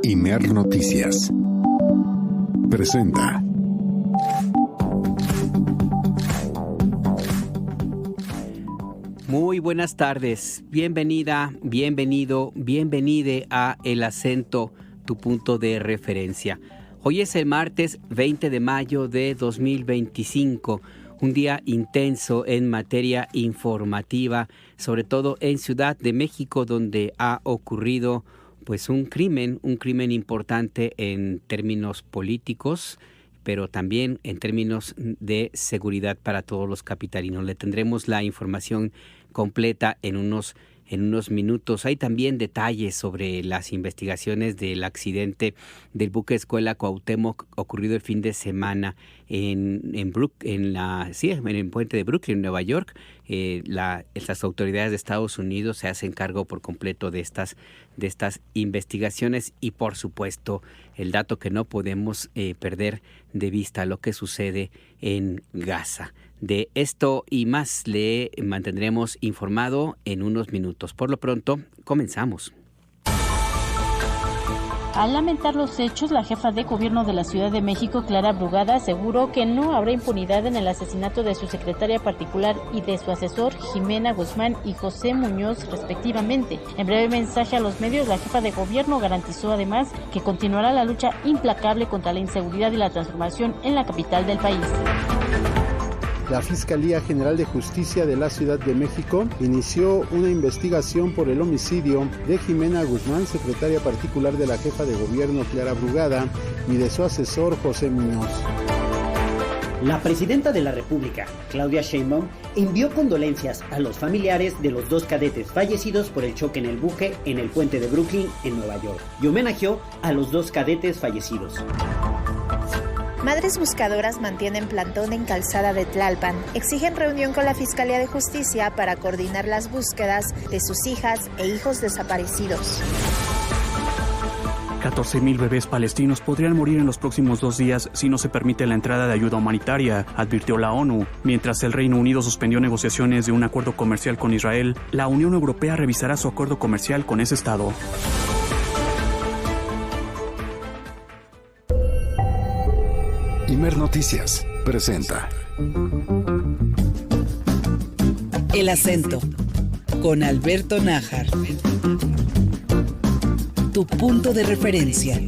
Imer Noticias presenta. Muy buenas tardes, bienvenida, bienvenido, bienvenide a El Acento, tu punto de referencia. Hoy es el martes 20 de mayo de 2025, un día intenso en materia informativa, sobre todo en Ciudad de México, donde ha ocurrido pues un crimen importante en términos políticos, pero también en términos de seguridad para todos los capitalinos. Le tendremos la información completa en unos minutos. Hay también detalles sobre las investigaciones del accidente del buque escuela Cuauhtémoc ocurrido el fin de semana en el puente de Brooklyn, Nueva York. Las autoridades de Estados Unidos se hacen cargo por completo de estas investigaciones y, por supuesto, el dato que no podemos perder de vista, lo que sucede en Gaza. De esto y más le mantendremos informado en unos minutos. Por lo pronto, comenzamos. Al lamentar los hechos, la jefa de gobierno de la Ciudad de México, Clara Brugada, aseguró que no habrá impunidad en el asesinato de su secretaria particular y de su asesor, Jimena Guzmán y José Muñoz, respectivamente. En breve mensaje a los medios, la jefa de gobierno garantizó además que continuará la lucha implacable contra la inseguridad y la transformación en la capital del país. La Fiscalía General de Justicia de la Ciudad de México inició una investigación por el homicidio de Jimena Guzmán, secretaria particular de la jefa de gobierno Clara Brugada, y de su asesor José Muñoz. La presidenta de la República, Claudia Sheinbaum, envió condolencias a los familiares de los dos cadetes fallecidos por el choque en el buque en el puente de Brooklyn, en Nueva York, y homenajeó a los dos cadetes fallecidos. Madres buscadoras mantienen plantón en Calzada de Tlalpan. Exigen reunión con la Fiscalía de Justicia para coordinar las búsquedas de sus hijas e hijos desaparecidos. 14,000 bebés palestinos podrían morir en los próximos 2 días si no se permite la entrada de ayuda humanitaria, advirtió la ONU. Mientras el Reino Unido suspendió negociaciones de un acuerdo comercial con Israel, la Unión Europea revisará su acuerdo comercial con ese estado. Imer Noticias presenta. El Acento, con Alberto Nájar. Tu punto de referencia.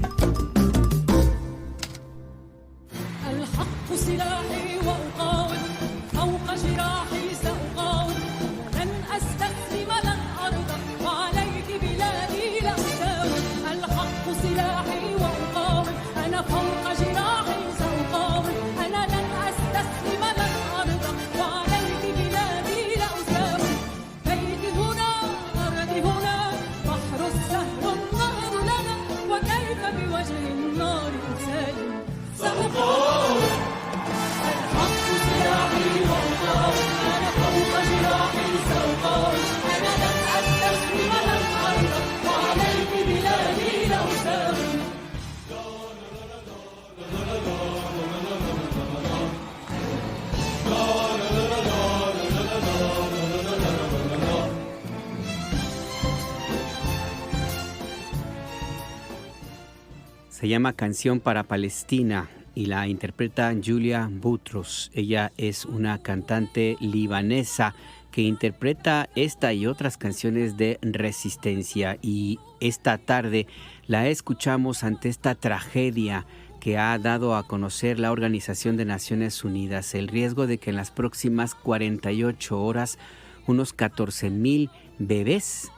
Se llama Canción para Palestina y la interpreta Julia Boutros. Ella es una cantante libanesa que interpreta esta y otras canciones de resistencia, y esta tarde la escuchamos ante esta tragedia que ha dado a conocer la Organización de Naciones Unidas, el riesgo de que en las próximas 48 horas unos 14,000 bebés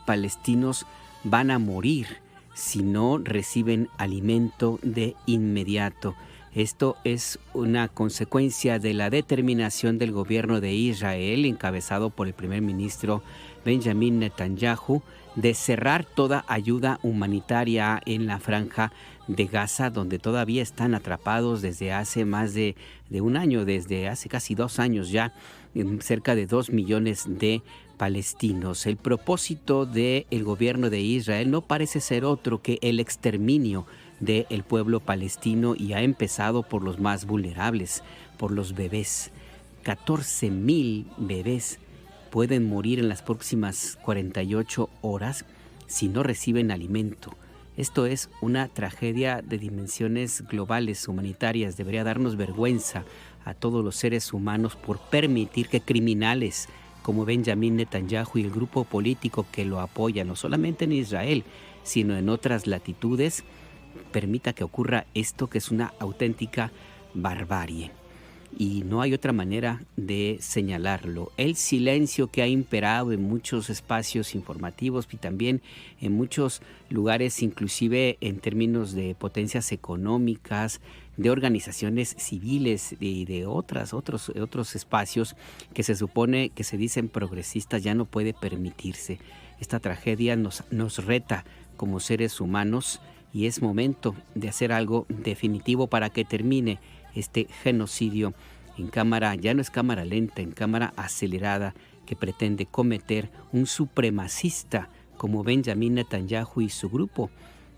palestinos van a morir si no reciben alimento de inmediato. Esto es una consecuencia de la determinación del gobierno de Israel, encabezado por el primer ministro Benjamin Netanyahu, de cerrar toda ayuda humanitaria en la franja de Gaza, donde todavía están atrapados desde hace más de un año, desde hace casi 2 años ya, cerca de 2 millones de palestinos. El propósito del gobierno de Israel no parece ser otro que el exterminio del pueblo palestino, y ha empezado por los más vulnerables, por los bebés. 14,000 bebés pueden morir en las próximas 48 horas si no reciben alimento. Esto es una tragedia de dimensiones globales, humanitarias. Debería darnos vergüenza a todos los seres humanos por permitir que criminales como Benjamín Netanyahu y el grupo político que lo apoya, no solamente en Israel, sino en otras latitudes, permita que ocurra esto, que es una auténtica barbarie. Y no hay otra manera de señalarlo. El silencio que ha imperado en muchos espacios informativos y también en muchos lugares, inclusive en términos de potencias económicas, de organizaciones civiles y de otros espacios que se supone que se dicen progresistas, ya no puede permitirse. Esta tragedia nos reta como seres humanos y es momento de hacer algo definitivo para que termine este genocidio en cámara, ya no es cámara lenta, en cámara acelerada, que pretende cometer un supremacista como Benjamín Netanyahu y su grupo.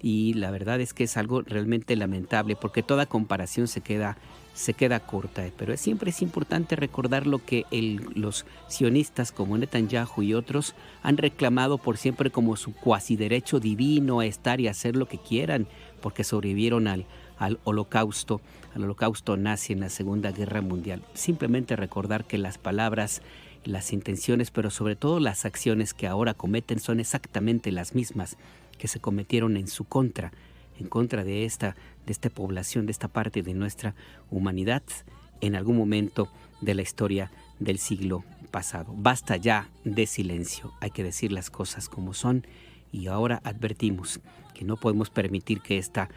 Y la verdad es que es algo realmente lamentable, porque toda comparación se queda corta. Pero siempre es importante recordar lo que los sionistas como Netanyahu y otros han reclamado por siempre como su cuasi derecho divino a estar y hacer lo que quieran, porque sobrevivieron al holocausto nazi en la Segunda Guerra Mundial. Simplemente recordar que las palabras, las intenciones, pero sobre todo las acciones que ahora cometen son exactamente las mismas que se cometieron en su contra, en contra de esta población, de esta parte de nuestra humanidad en algún momento de la historia del siglo pasado. Basta ya de silencio, hay que decir las cosas como son y ahora advertimos que no podemos permitir que esta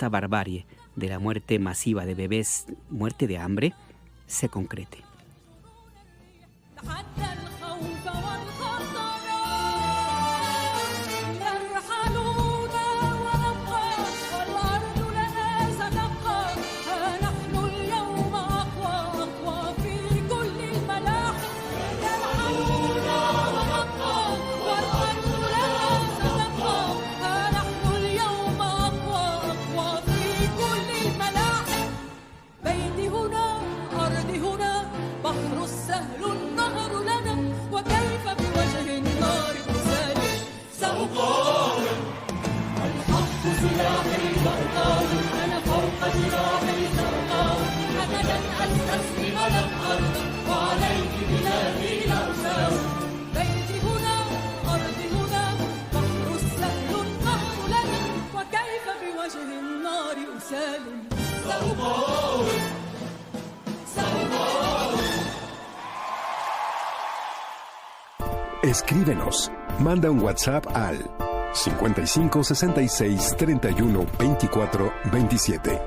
barbarie de la muerte masiva de bebés, muerte de hambre, se concrete. Escríbenos. Manda un WhatsApp al 55 66 31 24 27.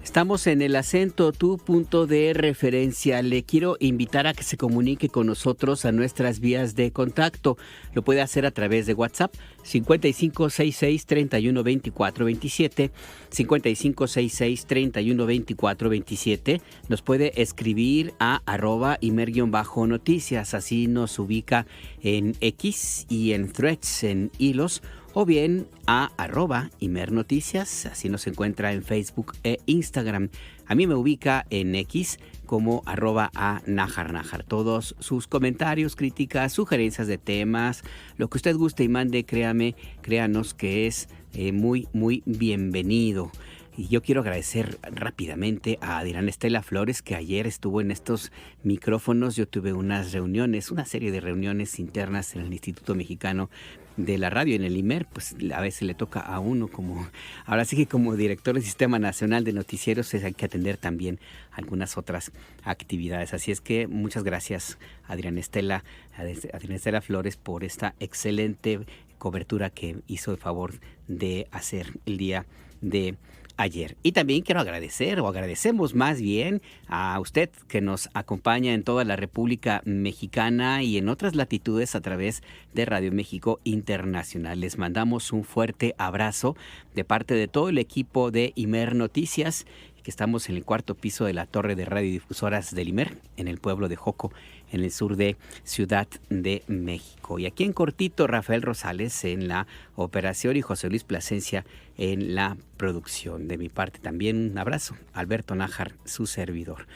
Estamos en el acento, tu punto de referencia. Le quiero invitar a que se comunique con nosotros a nuestras vías de contacto. Lo puede hacer a través de WhatsApp 5566 31 24 27, 5566 31 24 27. Nos puede escribir a @imer_noticias, así nos ubica en X y en Threads, en hilos, o bien a @ImerNoticias, así nos encuentra en Facebook e Instagram. A mí me ubica en X como @najarnajar. Todos sus comentarios, críticas, sugerencias de temas, lo que usted guste y mande, créanos que es muy, muy bienvenido. Y yo quiero agradecer rápidamente a Adriana Estela Flores, que ayer estuvo en estos micrófonos. Yo tuve una serie de reuniones internas en el Instituto Mexicano de la Radio, en el IMER. Pues a veces le toca a uno ahora sí que como director del Sistema Nacional de Noticieros hay que atender también algunas otras actividades. Así es que muchas gracias, Adriana Estela Flores, por esta excelente cobertura que hizo el favor de hacer el día de ayer. Y también quiero agradecemos más bien a usted que nos acompaña en toda la República Mexicana y en otras latitudes a través de Radio México Internacional. Les mandamos un fuerte abrazo de parte de todo el equipo de Imer Noticias, que estamos en el cuarto piso de la torre de radiodifusoras del IMER, en el pueblo de Joco, en el sur de Ciudad de México. Y aquí en cortito, Rafael Rosales en la operación y José Luis Plasencia en la producción. De mi parte también un abrazo, Alberto Nájar, su servidor.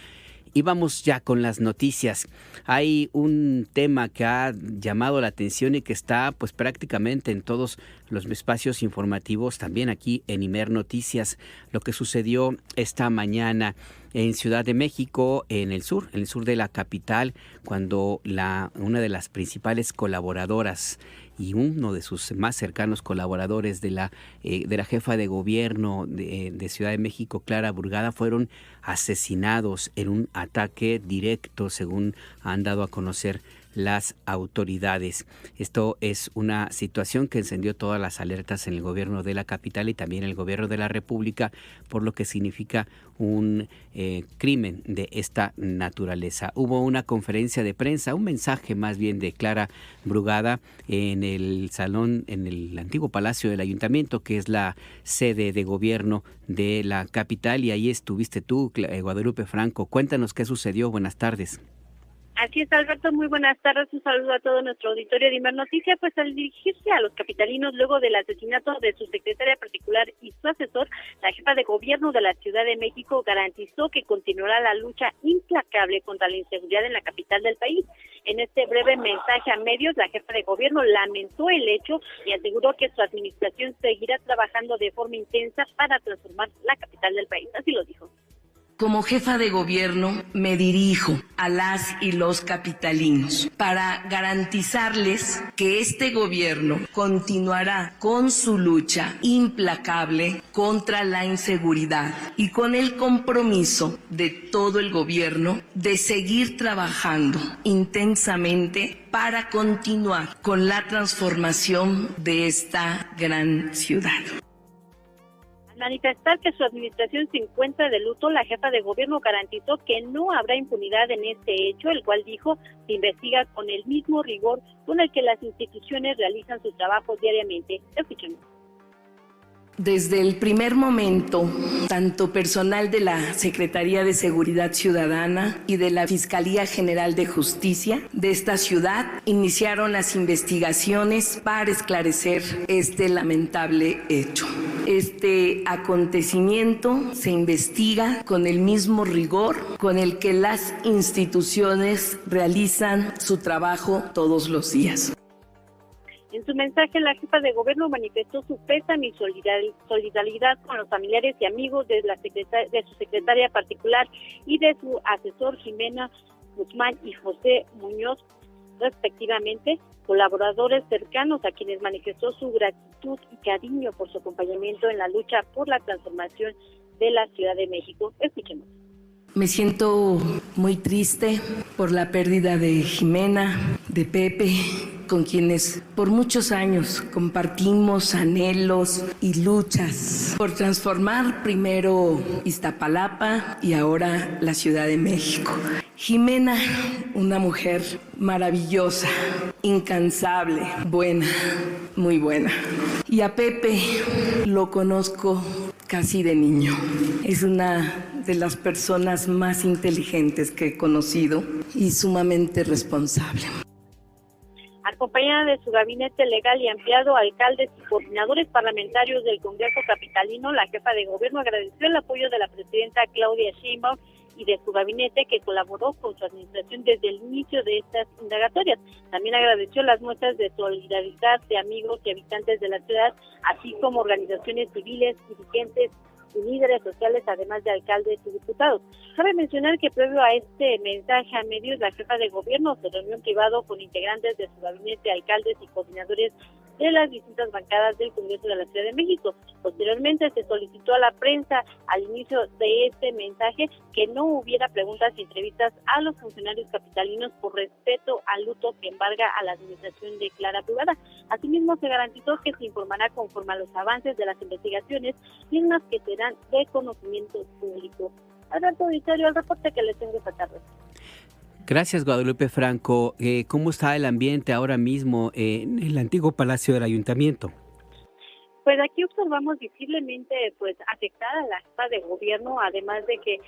Y vamos ya con las noticias. Hay un tema que ha llamado la atención y que está pues prácticamente en todos los espacios informativos, también aquí en Imer Noticias, lo que sucedió esta mañana en Ciudad de México, en el sur de la capital, cuando una de las principales colaboradoras y uno de sus más cercanos colaboradores de la jefa de gobierno de Ciudad de México, Clara Brugada, fueron asesinados en un ataque directo, según han dado a conocer las autoridades. Esto es una situación que encendió todas las alertas en el gobierno de la capital y también el gobierno de la República, por lo que significa un crimen de esta naturaleza. Hubo una conferencia de prensa, un mensaje más bien de Clara Brugada en el salón, en el antiguo Palacio del Ayuntamiento, que es la sede de gobierno de la capital, y ahí estuviste tú, Guadalupe Franco. Cuéntanos qué sucedió. Buenas tardes. Así es, Alberto, muy buenas tardes, un saludo a todo nuestro auditorio de Imer Noticias. Pues al dirigirse a los capitalinos luego del asesinato de su secretaria particular y su asesor, la jefa de gobierno de la Ciudad de México garantizó que continuará la lucha implacable contra la inseguridad en la capital del país. En este breve mensaje a medios, la jefa de gobierno lamentó el hecho y aseguró que su administración seguirá trabajando de forma intensa para transformar la capital del país. Así lo dijo. Como jefa de gobierno me dirijo a las y los capitalinos para garantizarles que este gobierno continuará con su lucha implacable contra la inseguridad y con el compromiso de todo el gobierno de seguir trabajando intensamente para continuar con la transformación de esta gran ciudad. Al manifestar que su administración se encuentra de luto, la jefa de gobierno garantizó que no habrá impunidad en este hecho, el cual dijo se investiga con el mismo rigor con el que las instituciones realizan su trabajo diariamente. Escuchemos. Desde el primer momento, tanto personal de la Secretaría de Seguridad Ciudadana y de la Fiscalía General de Justicia de esta ciudad iniciaron las investigaciones para esclarecer este lamentable hecho. Este acontecimiento se investiga con el mismo rigor con el que las instituciones realizan su trabajo todos los días. En su mensaje, la jefa de gobierno manifestó su pésame y solidaridad con los familiares y amigos de su secretaria particular y de su asesor Jimena Guzmán y José Muñoz, respectivamente, colaboradores cercanos a quienes manifestó su gratitud y cariño por su acompañamiento en la lucha por la transformación de la Ciudad de México. Escuchemos. Me siento muy triste por la pérdida de Jimena, de Pepe, con quienes por muchos años compartimos anhelos y luchas por transformar primero Iztapalapa y ahora la Ciudad de México. Jimena, una mujer maravillosa, incansable, buena, muy buena. Y a Pepe lo conozco casi de niño. Es una de las personas más inteligentes que he conocido y sumamente responsable. Acompañada de su gabinete legal y ampliado, alcaldes y coordinadores parlamentarios del Congreso Capitalino, la jefa de gobierno agradeció el apoyo de la presidenta Claudia Sheinbaum y de su gabinete que colaboró con su administración desde el inicio de estas indagatorias. También agradeció las muestras de solidaridad de amigos y habitantes de la ciudad, así como organizaciones civiles, dirigentes y líderes sociales, además de alcaldes y diputados. Cabe mencionar que previo a este mensaje a medios, la jefa de gobierno se reunió en privado con integrantes de su gabinete, alcaldes y coordinadores de las distintas bancadas del Congreso de la Ciudad de México. Posteriormente se solicitó a la prensa al inicio de este mensaje que no hubiera preguntas y entrevistas a los funcionarios capitalinos por respeto al luto que embarga a la administración de Clara Brugada. Asimismo, se garantizó que se informará conforme a los avances de las investigaciones, mismas que serán de conocimiento público. Alberto Auditorio, el reporte que les tengo esta tarde. Gracias, Guadalupe Franco. ¿Cómo está el ambiente ahora mismo en el antiguo Palacio del Ayuntamiento? Pues aquí observamos visiblemente afectada la jefa de gobierno, además de que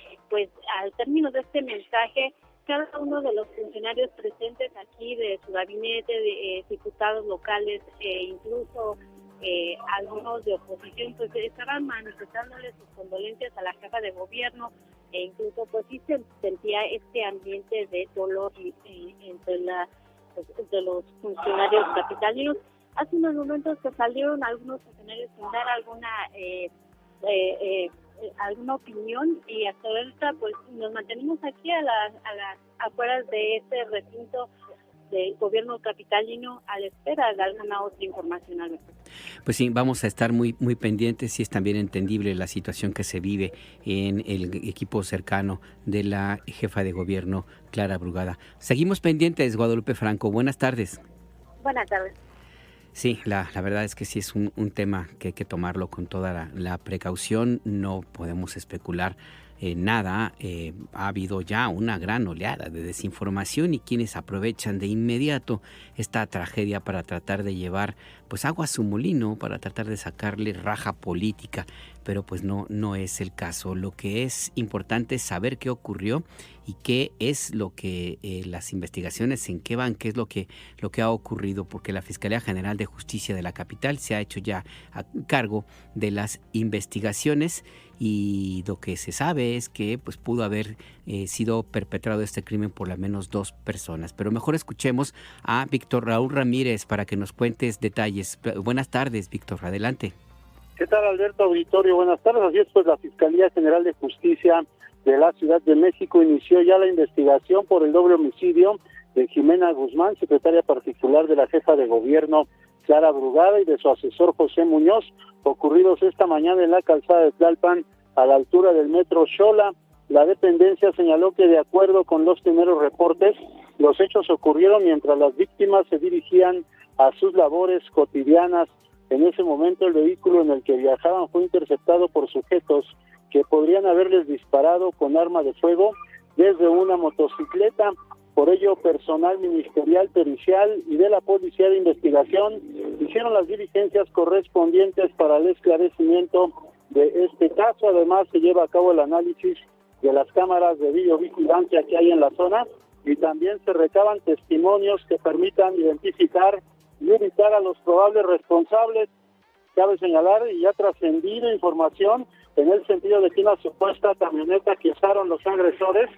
al término de este mensaje, cada uno de los funcionarios presentes aquí de su gabinete, de diputados locales e incluso algunos de oposición, estaban manifestándole sus condolencias a la jefa de gobierno e incluso pues sí se sentía este ambiente de dolor entre los funcionarios capitalinos. Hace unos momentos que salieron algunos funcionarios sin dar alguna opinión, y hasta ahorita pues nos mantenemos aquí a las afueras de este recinto del gobierno capitalino a la espera de alguna otra información, Alberto. Pues sí, vamos a estar muy pendientes, y es también entendible la situación que se vive en el equipo cercano de la jefa de gobierno, Clara Brugada. Seguimos pendientes, Guadalupe Franco. Buenas tardes. Buenas tardes. Sí, la verdad es que sí es un tema que hay que tomarlo con toda la precaución. No podemos especular nada. Ha habido ya una gran oleada de desinformación y quienes aprovechan de inmediato esta tragedia para tratar de llevar pues agua a su molino, para tratar de sacarle raja política, pero pues no es el caso. Lo que es importante es saber qué ocurrió y qué es lo que las investigaciones, en qué van, qué es lo que ha ocurrido, porque la Fiscalía General de Justicia de la capital se ha hecho ya a cargo de las investigaciones, y lo que se sabe es que pues pudo haber sido perpetrado este crimen por al menos 2 personas. Pero mejor escuchemos a Víctor Raúl Ramírez para que nos cuentes detalles. Buenas tardes, Víctor, adelante. ¿Qué tal, Alberto Auditorio? Buenas tardes. Así es, pues la Fiscalía General de Justicia de la Ciudad de México inició ya la investigación por el doble homicidio de Jimena Guzmán, secretaria particular de la jefa de gobierno Clara Brugada, y de su asesor José Muñoz, ocurridos esta mañana en la calzada de Tlalpan, a la altura del metro Xola. La dependencia señaló que, de acuerdo con los primeros reportes, los hechos ocurrieron mientras las víctimas se dirigían a sus labores cotidianas. En ese momento, el vehículo en el que viajaban fue interceptado por sujetos que podrían haberles disparado con arma de fuego desde una motocicleta. Por ello, personal ministerial, pericial y de la Policía de Investigación hicieron las diligencias correspondientes para el esclarecimiento de este caso. Además, se lleva a cabo el análisis de las cámaras de videovigilancia que hay en la zona, y también se recaban testimonios que permitan identificar y ubicar a los probables responsables. Cabe señalar, y ya ha trascendido información en el sentido de que una supuesta camioneta que usaron los agresores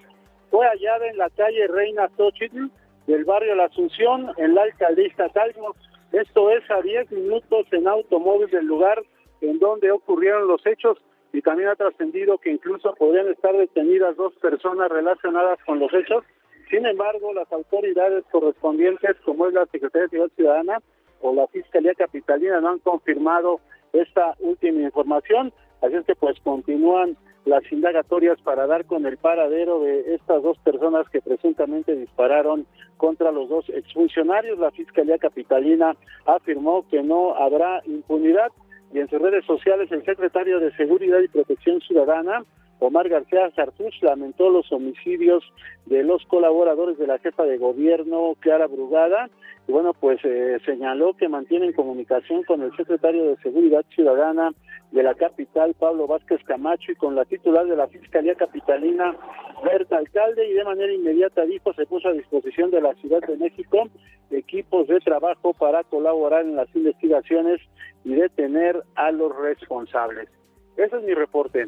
fue hallada en la calle Reina Xochitl del barrio La Asunción, en la alcaldía Iztacalco. Esto es a 10 minutos en automóvil del lugar en donde ocurrieron los hechos, y también ha trascendido que incluso podrían estar detenidas 2 personas relacionadas con los hechos. Sin embargo, las autoridades correspondientes, como es la Secretaría de Seguridad Ciudadana o la Fiscalía Capitalina, no han confirmado esta última información. Así es que pues continúan las indagatorias para dar con el paradero de estas 2 personas que presuntamente dispararon contra los 2 exfuncionarios. La Fiscalía Capitalina afirmó que no habrá impunidad, y en sus redes sociales el secretario de Seguridad y Protección Ciudadana, Omar García Harfuch, lamentó los homicidios de los colaboradores de la jefa de gobierno, Clara Brugada, y bueno, pues señaló que mantienen comunicación con el secretario de Seguridad Ciudadana de la capital, Pablo Vázquez Camacho, y con la titular de la Fiscalía Capitalina, Berta Alcalde, y de manera inmediata, dijo, se puso a disposición de la Ciudad de México equipos de trabajo para colaborar en las investigaciones y detener a los responsables. Ese es mi reporte.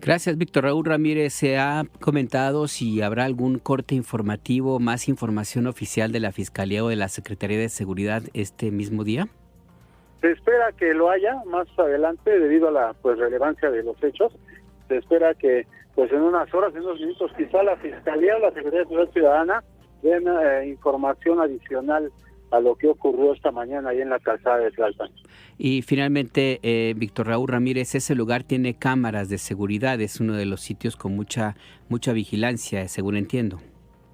Gracias, Víctor Raúl Ramírez. ¿Se ha comentado si habrá algún corte informativo, más información oficial de la Fiscalía o de la Secretaría de Seguridad este mismo día? Se espera que lo haya más adelante debido a la relevancia de los hechos. Se espera que en unas horas, en unos minutos, quizá la Fiscalía o la Secretaría de Seguridad Ciudadana den información adicional a lo que ocurrió esta mañana ahí en la calzada de Tlalpan. Y finalmente, Víctor Raúl Ramírez, ese lugar tiene cámaras de seguridad, es uno de los sitios con mucha vigilancia, según entiendo.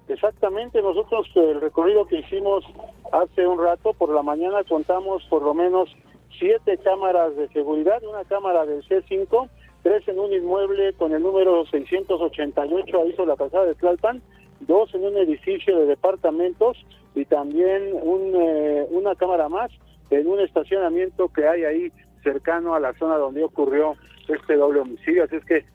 Exactamente, nosotros el recorrido que hicimos hace un rato, por la mañana contamos por lo menos 7 cámaras de seguridad, una cámara del C5, 3 en un inmueble con el número 688 ahí sobre la calzada de Tlalpan, 2 en un edificio de departamentos, y también una cámara más en un estacionamiento que hay ahí cercano a la zona donde ocurrió este doble homicidio. Así es que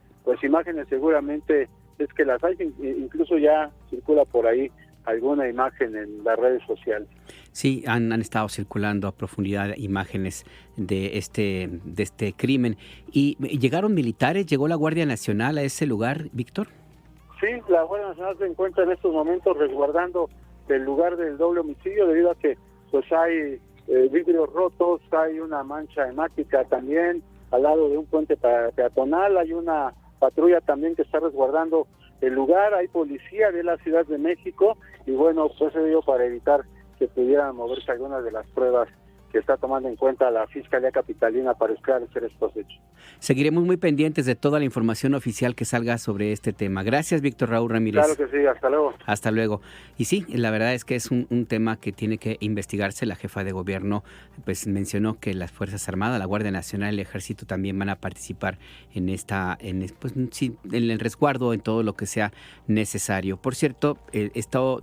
imágenes seguramente es que las hay, incluso ya circula por ahí alguna imagen en las redes sociales. Sí, han estado circulando a profundidad imágenes de este crimen. ¿Y llegaron militares? ¿Llegó la Guardia Nacional a ese lugar, Víctor? Sí, la Guardia Nacional se encuentra en estos momentos resguardando el lugar del doble homicidio, debido a que pues hay vidrios rotos, hay una mancha hemática también al lado de un puente peatonal, hay una patrulla también que está resguardando el lugar, hay policía de la Ciudad de México, y bueno, pues se dio para evitar que pudieran moverse algunas de las pruebas que está tomando en cuenta la Fiscalía Capitalina para esclarecer estos hechos. Seguiremos muy pendientes de toda la información oficial que salga sobre este tema. Gracias, Víctor Raúl Ramírez. Claro que sí, hasta luego. Hasta luego. Y sí, la verdad es que es un tema que tiene que investigarse. La jefa de gobierno pues mencionó que las Fuerzas Armadas, la Guardia Nacional, el Ejército también van a participar en el resguardo, en todo lo que sea necesario. Por cierto,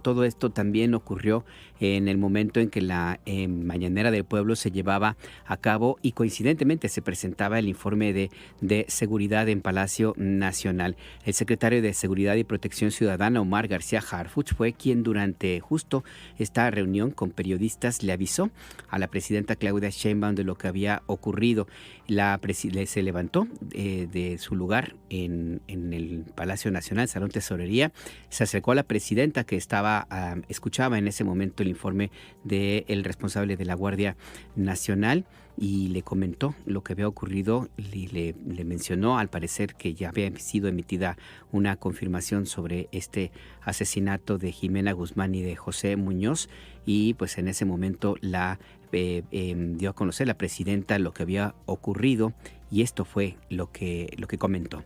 todo esto también ocurrió en el momento en que la Mañanera del Pueblo se llevaba a cabo y coincidentemente se presentaba el informe de seguridad en Palacio Nacional. El secretario de Seguridad y Protección Ciudadana, Omar García Harfuch, fue quien durante justo esta reunión con periodistas le avisó a la presidenta Claudia Sheinbaum de lo que había ocurrido. Se levantó de su lugar en el Palacio Nacional, Salón Tesorería, se acercó a la presidenta que escuchaba en ese momento el informe del responsable de la Guardia Nacional y le comentó lo que había ocurrido y le mencionó al parecer que ya había sido emitida una confirmación sobre este asesinato de Jimena Guzmán y de José Muñoz, y pues en ese momento dio a conocer la presidenta lo que había ocurrido, y esto fue lo que comentó.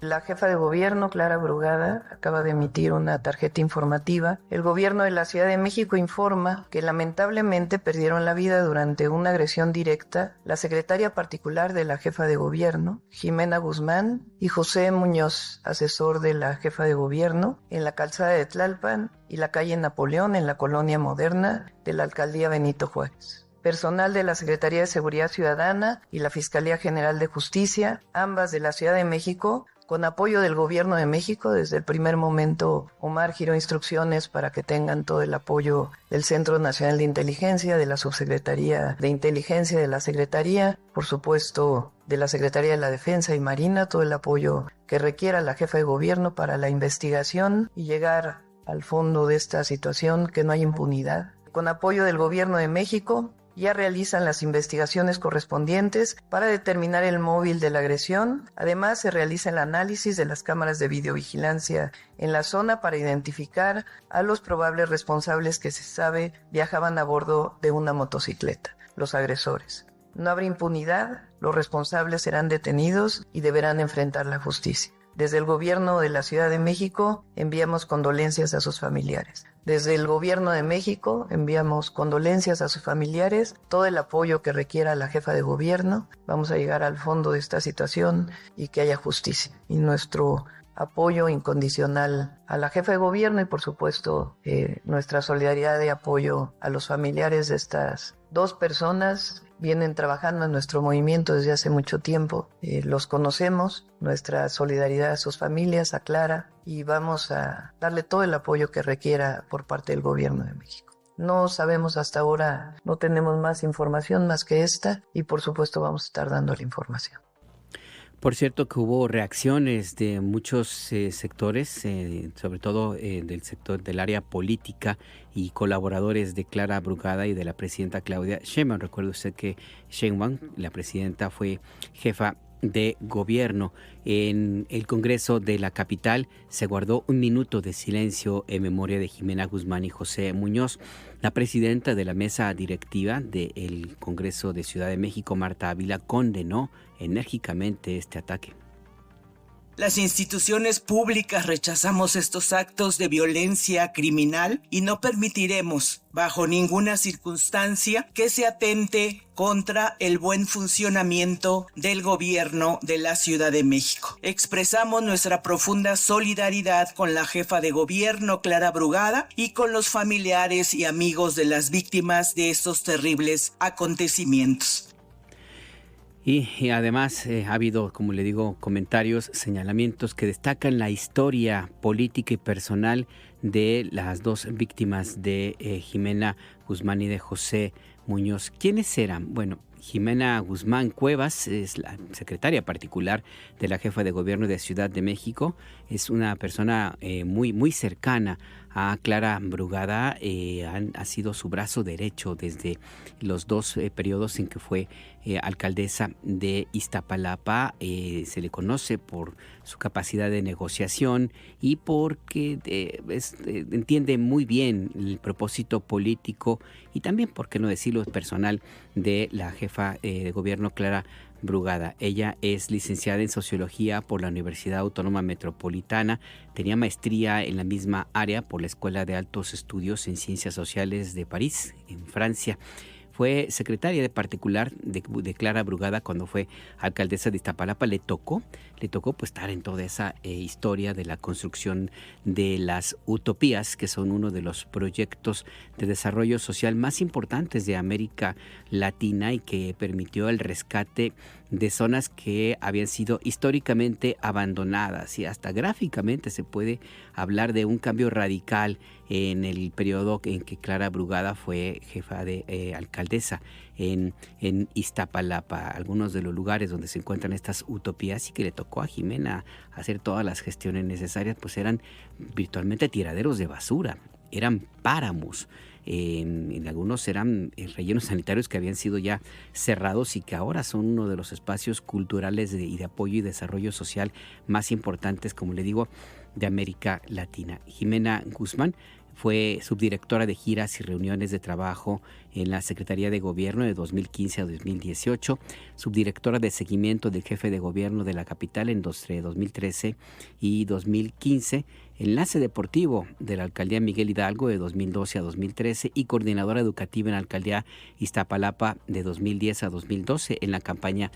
La jefa de gobierno, Clara Brugada, acaba de emitir una tarjeta informativa. El gobierno de la Ciudad de México informa que lamentablemente perdieron la vida durante una agresión directa la secretaria particular de la jefa de gobierno, Jimena Guzmán, y José Muñoz, asesor de la jefa de gobierno, en la calzada de Tlalpan y la calle Napoleón, en la colonia moderna de la alcaldía Benito Juárez. Personal de la Secretaría de Seguridad Ciudadana y la Fiscalía General de Justicia, ambas de la Ciudad de México, con apoyo del Gobierno de México. Desde el primer momento, Omar giró instrucciones para que tengan todo el apoyo del Centro Nacional de Inteligencia, de la Subsecretaría de Inteligencia, de la Secretaría, por supuesto, de la Secretaría de la Defensa y Marina, todo el apoyo que requiera la jefa de gobierno para la investigación y llegar al fondo de esta situación, que no hay impunidad. Con apoyo del Gobierno de México, ya realizan las investigaciones correspondientes para determinar el móvil de la agresión. Además, se realiza el análisis de las cámaras de videovigilancia en la zona para identificar a los probables responsables que se sabe viajaban a bordo de una motocicleta, los agresores. No habrá impunidad, los responsables serán detenidos y deberán enfrentar la justicia. Desde el Gobierno de la Ciudad de México enviamos condolencias a sus familiares. Desde el Gobierno de México enviamos condolencias a sus familiares, todo el apoyo que requiera la jefa de gobierno. Vamos a llegar al fondo de esta situación y que haya justicia. Y nuestro apoyo incondicional a la jefa de gobierno y por supuesto nuestra solidaridad de apoyo a los familiares de estas dos personas. Vienen trabajando en nuestro movimiento desde hace mucho tiempo, los conocemos, nuestra solidaridad a sus familias, a Clara, y vamos a darle todo el apoyo que requiera por parte del Gobierno de México. No sabemos hasta ahora, no tenemos más información más que esta, y por supuesto vamos a estar dando la información. Por cierto que hubo reacciones de muchos sectores, sobre todo del sector del área política y colaboradores de Clara Brugada y de la presidenta Claudia Sheinbaum. Recuerde usted que Sheinbaum, la presidenta, fue jefa de gobierno. En el Congreso de la capital se guardó un minuto de silencio en memoria de Jimena Guzmán y José Muñoz. La presidenta de la mesa directiva del Congreso de Ciudad de México, Marta Ávila, condenó enérgicamente este ataque. Las instituciones públicas rechazamos estos actos de violencia criminal y no permitiremos, bajo ninguna circunstancia, que se atente contra el buen funcionamiento del gobierno de la Ciudad de México. Expresamos nuestra profunda solidaridad con la jefa de gobierno, Clara Brugada, y con los familiares y amigos de las víctimas de estos terribles acontecimientos. Y además ha habido, como le digo, comentarios, señalamientos que destacan la historia política y personal de las dos víctimas de Jimena Guzmán y de José Muñoz. ¿Quiénes eran? Bueno, Jimena Guzmán Cuevas es la secretaria particular de la jefa de gobierno de Ciudad de México. Es una persona muy cercana a Clara Brugada. Ha sido su brazo derecho desde los dos periodos en que fue alcaldesa de Iztapalapa. Se le conoce por su capacidad de negociación y porque entiende muy bien el propósito político y también, por qué no decirlo, personal de la jefa de gobierno Clara Brugada. Ella es licenciada en Sociología por la Universidad Autónoma Metropolitana, tenía maestría en la misma área por la Escuela de Altos Estudios en Ciencias Sociales de París, en Francia. Fue secretaria de particular de Clara Brugada cuando fue alcaldesa de Iztapalapa. Le tocó pues estar en toda esa historia de la construcción de las utopías, que son uno de los proyectos de desarrollo social más importantes de América Latina y que permitió el rescate de zonas que habían sido históricamente abandonadas, y hasta gráficamente se puede hablar de un cambio radical en el periodo en que Clara Brugada fue jefa de alcaldesa en Iztapalapa. Algunos de los lugares donde se encuentran estas utopías y que le tocó a Jimena hacer todas las gestiones necesarias, pues eran virtualmente tiraderos de basura, eran páramos. En algunos eran rellenos sanitarios que habían sido ya cerrados y que ahora son uno de los espacios culturales y de apoyo y desarrollo social más importantes, como le digo, de América Latina. Jimena Guzmán fue subdirectora de giras y reuniones de trabajo en la Secretaría de Gobierno de 2015 a 2018, subdirectora de seguimiento del jefe de gobierno de la capital entre 2013 y 2015, enlace deportivo de la alcaldía Miguel Hidalgo de 2012 a 2013 y coordinadora educativa en la alcaldía Iztapalapa de 2010 a 2012. En la campaña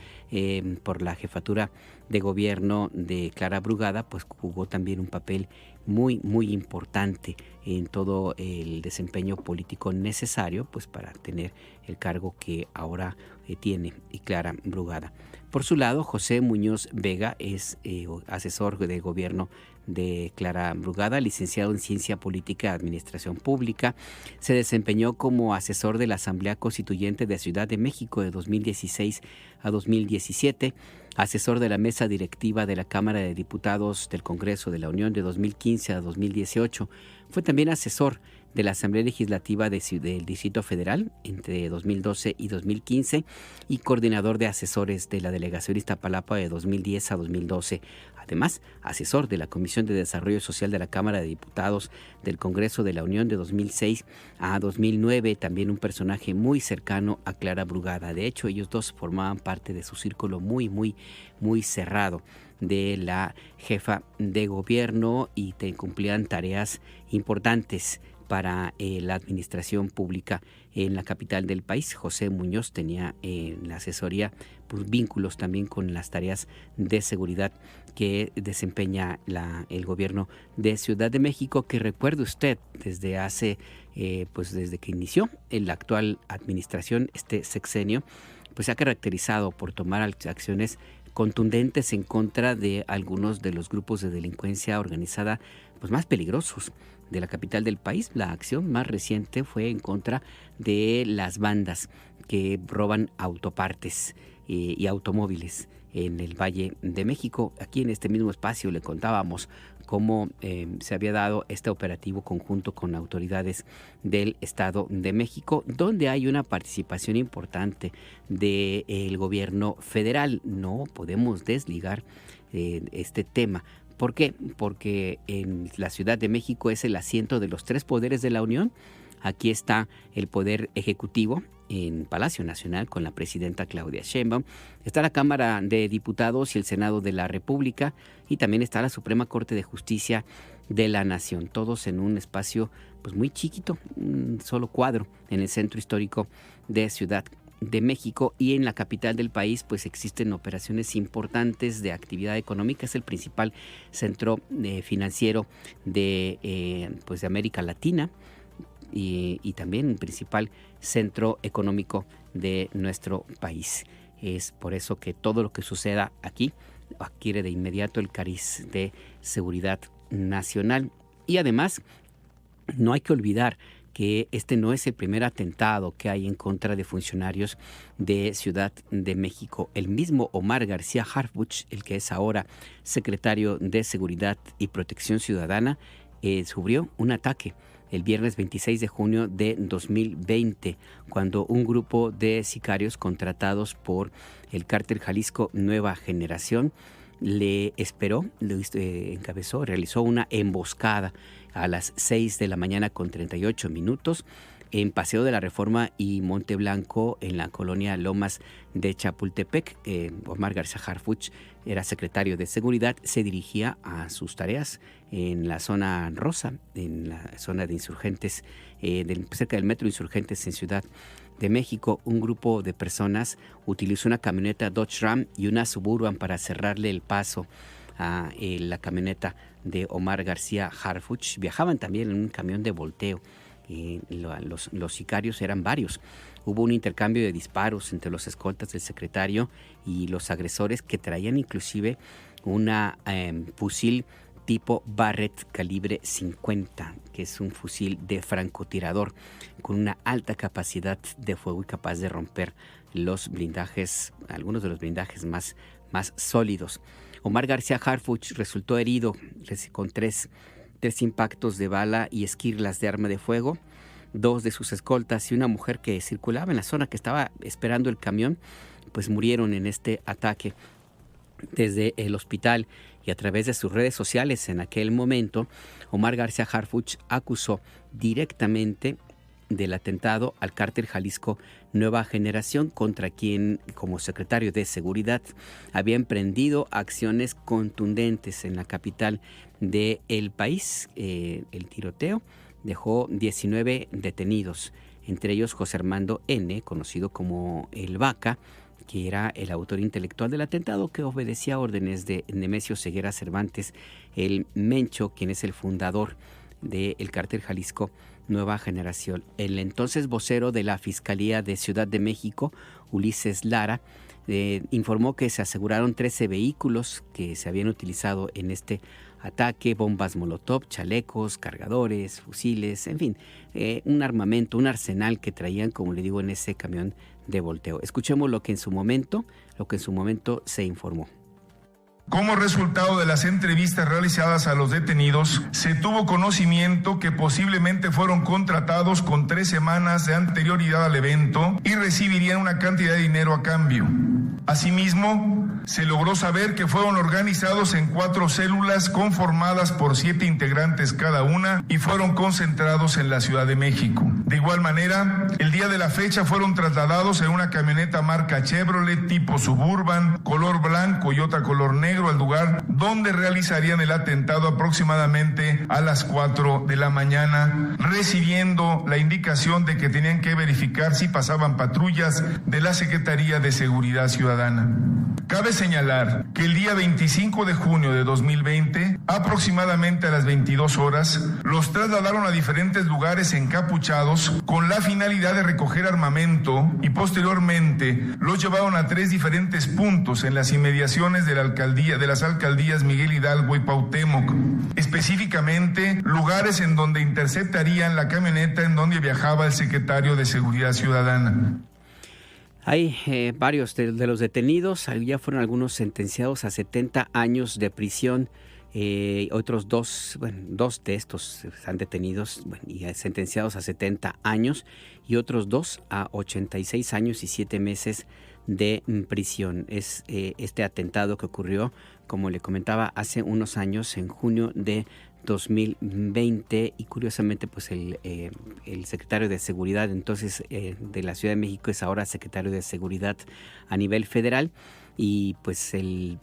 por la jefatura de gobierno de Clara Brugada, pues jugó también un papel muy importante en todo el desempeño político necesario pues para tener el cargo que ahora tiene Clara Brugada. Por su lado, José Muñoz Vega es asesor de gobierno de Clara Brugada, licenciado en Ciencia Política y Administración Pública. Se desempeñó como asesor de la Asamblea Constituyente de Ciudad de México de 2016 a 2017, asesor de la Mesa Directiva de la Cámara de Diputados del Congreso de la Unión de 2015 a 2018. Fue también asesor de la Asamblea Legislativa del Distrito Federal entre 2012 y 2015 y coordinador de asesores de la Delegación Iztapalapa de 2010 a 2012. Además, asesor de la Comisión de Desarrollo Social de la Cámara de Diputados del Congreso de la Unión de 2006 a 2009, también un personaje muy cercano a Clara Brugada. De hecho, ellos dos formaban parte de su círculo muy cerrado de la jefa de gobierno y cumplían tareas importantes para la administración pública en la capital del país. José Muñoz tenía en la asesoría vínculos también con las tareas de seguridad que desempeña el gobierno de Ciudad de México, que recuerde usted desde que inició en la actual administración, este sexenio, pues se ha caracterizado por tomar acciones contundentes en contra de algunos de los grupos de delincuencia organizada pues más peligrosos de la capital del país. La acción más reciente fue en contra de las bandas que roban autopartes y automóviles en el Valle de México. Aquí en este mismo espacio le contábamos cómo se había dado este operativo conjunto con autoridades del Estado de México, donde hay una participación importante del gobierno federal. No podemos desligar este tema. ¿Por qué? Porque en la Ciudad de México es el asiento de los tres poderes de la Unión. Aquí está el Poder Ejecutivo en Palacio Nacional con la presidenta Claudia Sheinbaum. Está la Cámara de Diputados y el Senado de la República, y también está la Suprema Corte de Justicia de la Nación. Todos en un espacio pues muy chiquito, un solo cuadro en el centro histórico de Ciudad de México. Y en la capital del país pues existen operaciones importantes de actividad económica. Es el principal centro financiero de América Latina y también el principal centro económico de nuestro país. Es por eso que todo lo que suceda aquí adquiere de inmediato el cariz de seguridad nacional. Y además No hay que olvidar que este no es el primer atentado que hay en contra de funcionarios de Ciudad de México. El mismo Omar García Harfuch, el que es ahora secretario de Seguridad y Protección Ciudadana, sufrió un ataque el viernes 26 de junio de 2020, cuando un grupo de sicarios contratados por el cártel Jalisco Nueva Generación le esperó, encabezó, realizó una emboscada a las 6 de la mañana con 38 minutos en Paseo de la Reforma y Monte Blanco, en la colonia Lomas de Chapultepec. Omar García Harfuch era secretario de Seguridad, se dirigía a sus tareas en la zona rosa, en la zona de Insurgentes, cerca del Metro Insurgentes en Ciudad de México. Un grupo de personas utilizó una camioneta Dodge Ram y una Suburban para cerrarle el paso a la camioneta de Omar García Harfuch. Viajaban también en un camión de volteo. Los sicarios eran varios. Hubo un intercambio de disparos entre los escoltas del secretario y los agresores, que traían inclusive una fusil tipo Barrett calibre 50, que es un fusil de francotirador con una alta capacidad de fuego y capaz de romper los blindajes, algunos de los blindajes más sólidos. Omar García Harfuch resultó herido con tres impactos de bala y esquirlas de arma de fuego. 2 de sus escoltas y una mujer que circulaba en la zona, que estaba esperando el camión, pues murieron en este ataque. Desde el hospital y a través de sus redes sociales en aquel momento, Omar García Harfuch acusó directamente del atentado al cártel Jalisco Nueva Generación, contra quien, como secretario de Seguridad, había emprendido acciones contundentes en la capital del país. El tiroteo dejó 19 detenidos, entre ellos José Armando N., conocido como el Vaca, que era el autor intelectual del atentado, que obedecía órdenes de Nemesio Ceguera Cervantes, el Mencho, quien es el fundador del cártel Jalisco Nueva Generación. El entonces vocero de la Fiscalía de Ciudad de México, Ulises Lara, informó que se aseguraron 13 vehículos que se habían utilizado en este ataque, bombas molotov, chalecos, cargadores, fusiles, en fin, un armamento, un arsenal que traían, como le digo, en ese camión de volteo. Escuchemos lo que en su momento se informó. Como resultado de las entrevistas realizadas a los detenidos, se tuvo conocimiento que posiblemente fueron contratados con 3 semanas de anterioridad al evento y recibirían una cantidad de dinero a cambio. Asimismo, se logró saber que fueron organizados en 4 células conformadas por 7 integrantes cada una y fueron concentrados en la Ciudad de México. De igual manera, el día de la fecha fueron trasladados en una camioneta marca Chevrolet tipo Suburban, color blanco y otra color negro, al lugar donde realizarían el atentado aproximadamente a las 4 de la mañana, recibiendo la indicación de que tenían que verificar si pasaban patrullas de la Secretaría de Seguridad Ciudadana. Cabe señalar que el día 25 de junio de 2020, aproximadamente a las 22 horas, los trasladaron a diferentes lugares encapuchados con la finalidad de recoger armamento y posteriormente los llevaron a 3 diferentes puntos en las inmediaciones de las alcaldías Miguel Hidalgo y Cuauhtémoc, específicamente lugares en donde interceptarían la camioneta en donde viajaba el secretario de Seguridad Ciudadana. Hay varios de los detenidos, ya fueron algunos sentenciados a 70 años de prisión, otros 2 de estos están detenidos y sentenciados a 70 años y otros 2 a 86 años y 7 meses de prisión. Es este atentado que ocurrió, como le comentaba, hace unos años, en junio de 2020, y curiosamente pues el secretario de Seguridad entonces de la Ciudad de México es ahora secretario de Seguridad a nivel federal, y pues el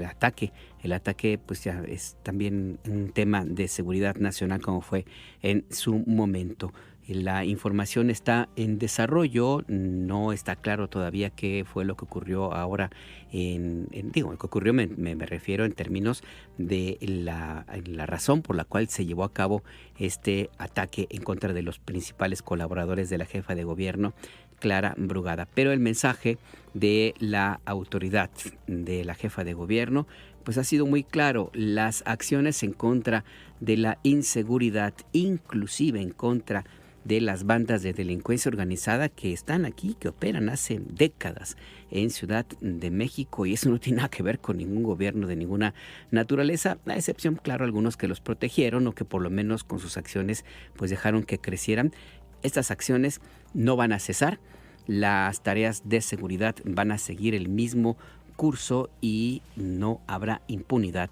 ataque pues ya es también un tema de seguridad nacional, como fue en su momento. La información está en desarrollo, no está claro todavía qué fue lo que ocurrió ahora. Lo que ocurrió me refiero en términos de la razón por la cual se llevó a cabo este ataque en contra de los principales colaboradores de la jefa de gobierno, Clara Brugada. Pero el mensaje de la autoridad de la jefa de gobierno pues ha sido muy claro, las acciones en contra de la inseguridad, inclusive en contra de las bandas de delincuencia organizada que están aquí, que operan hace décadas en Ciudad de México, y eso no tiene nada que ver con ningún gobierno de ninguna naturaleza, a excepción, claro, algunos que los protegieron o que por lo menos con sus acciones pues dejaron que crecieran. Estas acciones no van a cesar, las tareas de seguridad van a seguir el mismo curso y no habrá impunidad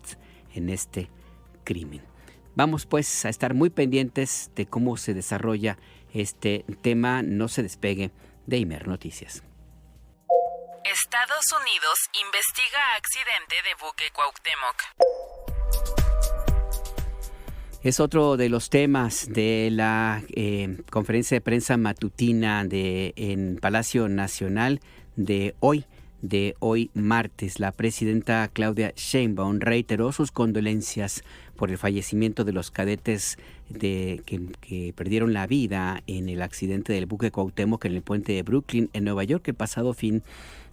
en este crimen. Vamos pues a estar muy pendientes de cómo se desarrolla este tema. No se despegue de Imer Noticias. Estados Unidos investiga accidente de buque Cuauhtémoc. Es otro de los temas de la conferencia de prensa matutina en Palacio Nacional de hoy martes. La presidenta Claudia Sheinbaum reiteró sus condolencias por el fallecimiento de los cadetes que perdieron la vida en el accidente del buque Cuauhtémoc en el puente de Brooklyn, en Nueva York, el pasado fin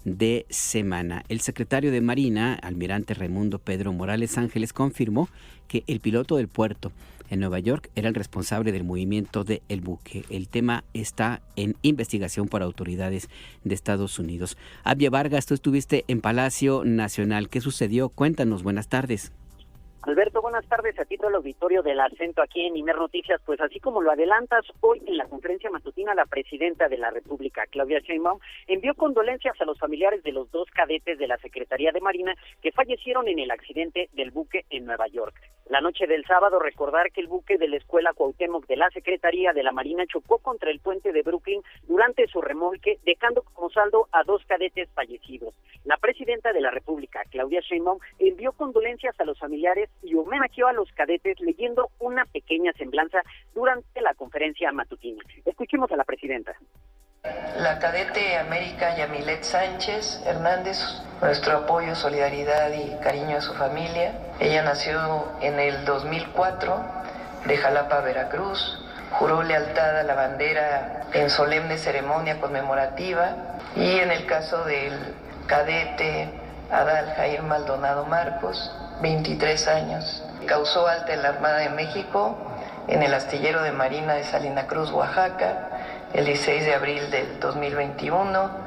de semana. El secretario de Marina, almirante Raimundo Pedro Morales Ángeles, confirmó que el piloto del puerto en Nueva York era el responsable del movimiento del buque. El tema está en investigación por autoridades de Estados Unidos. Abia Vargas, tú estuviste en Palacio Nacional. ¿Qué sucedió? Cuéntanos. Buenas tardes. Alberto, buenas tardes a ti, todo el auditorio del Acento aquí en Imer Noticias. Pues así como lo adelantas, hoy en la conferencia matutina la presidenta de la República, Claudia Sheinbaum, envió condolencias a los familiares de los dos cadetes de la Secretaría de Marina que fallecieron en el accidente del buque en Nueva York. La noche del sábado, recordar que el buque de la Escuela Cuauhtémoc de la Secretaría de la Marina chocó contra el puente de Brooklyn durante su remolque, dejando como saldo a dos cadetes fallecidos. La presidenta de la República, Claudia Sheinbaum, envió condolencias a los familiares y homenajeó a los cadetes leyendo una pequeña semblanza durante la conferencia matutina. Escuchemos a la presidenta. La cadete América Yamilet Sánchez Hernández, nuestro apoyo, solidaridad y cariño a su familia. Ella nació en el 2004 de Jalapa, Veracruz. Juró lealtad a la bandera en solemne ceremonia conmemorativa. Y en el caso del cadete Adal Jair Maldonado Marcos, 23 años. Causó alta en la Armada de México, en el astillero de Marina de Salina Cruz, Oaxaca, el 16 de abril del 2021.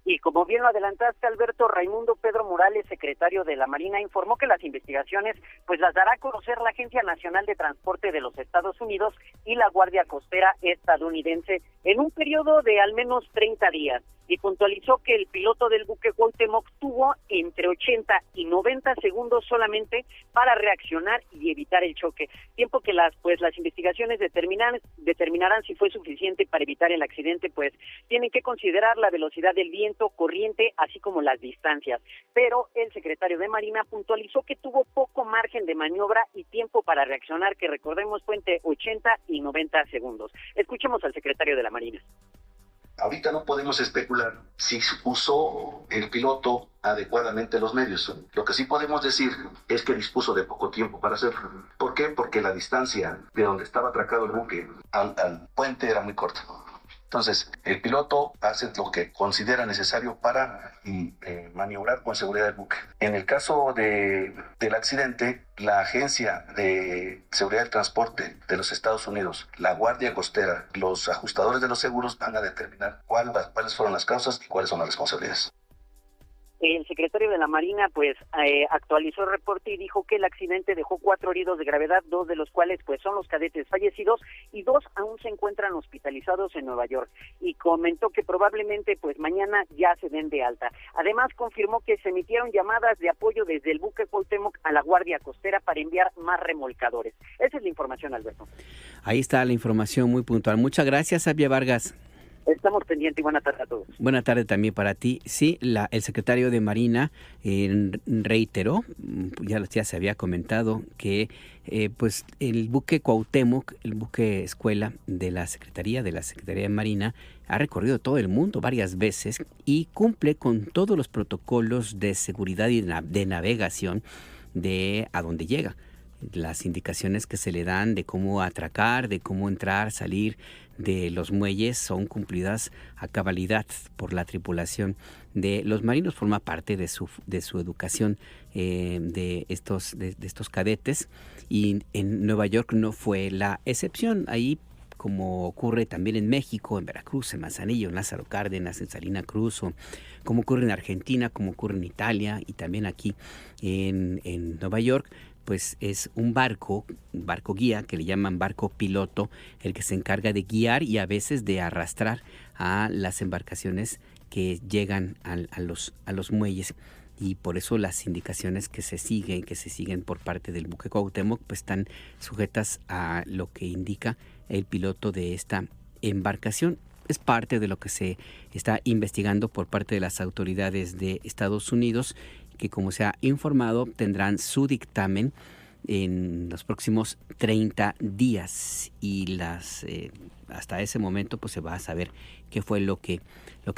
Y como bien lo adelantaste, Alberto, Raimundo Pedro Morales, secretario de la Marina, informó que las investigaciones pues las dará a conocer la Agencia Nacional de Transporte de los Estados Unidos y la Guardia Costera estadounidense en un periodo de al menos 30 días. Y puntualizó que el piloto del buque Cuauhtémoc tuvo entre 80 y 90 segundos solamente para reaccionar y evitar el choque, tiempo que las investigaciones determinarán si fue suficiente para evitar el accidente, pues tienen que considerar la velocidad del viento, corriente, así como las distancias. Pero el secretario de Marina puntualizó que tuvo poco margen de maniobra y tiempo para reaccionar, que recordemos fue entre 80 y 90 segundos. Escuchemos al secretario de la Marina. Ahorita no podemos especular si usó el piloto adecuadamente los medios. Lo que sí podemos decir es que dispuso de poco tiempo para hacerlo. ¿Por qué? Porque la distancia de donde estaba atracado el buque al puente era muy corta. Entonces, el piloto hace lo que considera necesario para maniobrar con seguridad el buque. En el caso del accidente, la Agencia de Seguridad del Transporte de los Estados Unidos, la Guardia Costera, los ajustadores de los seguros van a determinar cuáles fueron las causas y cuáles son las responsabilidades. El secretario de la Marina actualizó el reporte y dijo que el accidente dejó 4 heridos de gravedad, 2 de los cuales son los cadetes fallecidos y 2 aún se encuentran hospitalizados en Nueva York, y comentó que probablemente mañana ya se den de alta. Además confirmó que se emitieron llamadas de apoyo desde el buque Cuauhtémoc a la Guardia Costera para enviar más remolcadores. Esa es la información, Alberto. Ahí está la información muy puntual. Muchas gracias, Abia Vargas. Estamos pendientes y buena tarde a todos. Buena tarde también para ti. Sí, el secretario de Marina reiteró, ya se había comentado, que el buque Cuauhtémoc, el buque escuela de la Secretaría de Marina, ha recorrido todo el mundo varias veces y cumple con todos los protocolos de seguridad y de navegación a donde llega. las indicaciones que se le dan de cómo atracar, de cómo entrar, salir de los muelles son cumplidas a cabalidad por la tripulación de los marinos. Forma parte de su educación de estos cadetes, y en Nueva York no fue la excepción. Ahí, como ocurre también en México, en Veracruz, en Manzanillo, en Lázaro Cárdenas, en Salina Cruz, o como ocurre en Argentina, como ocurre en Italia y también aquí en Nueva York, pues es un barco guía, que le llaman barco piloto, el que se encarga de guiar y a veces de arrastrar a las embarcaciones que llegan a los muelles. Y por eso las indicaciones que se siguen por parte del buque Cuauhtémoc, pues están sujetas a lo que indica el piloto de esta embarcación. Es parte de lo que se está investigando por parte de las autoridades de Estados Unidos, que, como se ha informado, tendrán su dictamen en los próximos 30 días, y hasta ese momento pues se va a saber qué fue lo que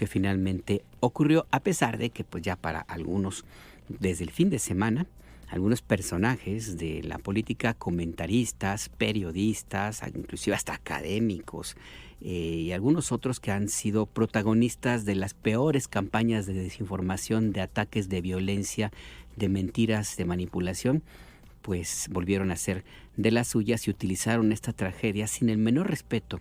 finalmente ocurrió, a pesar de que pues ya para algunos, desde el fin de semana, algunos personajes de la política, comentaristas, periodistas, inclusive hasta académicos, y algunos otros que han sido protagonistas de las peores campañas de desinformación, de ataques de violencia, de mentiras, de manipulación, pues volvieron a hacer de las suyas y utilizaron esta tragedia sin el menor respeto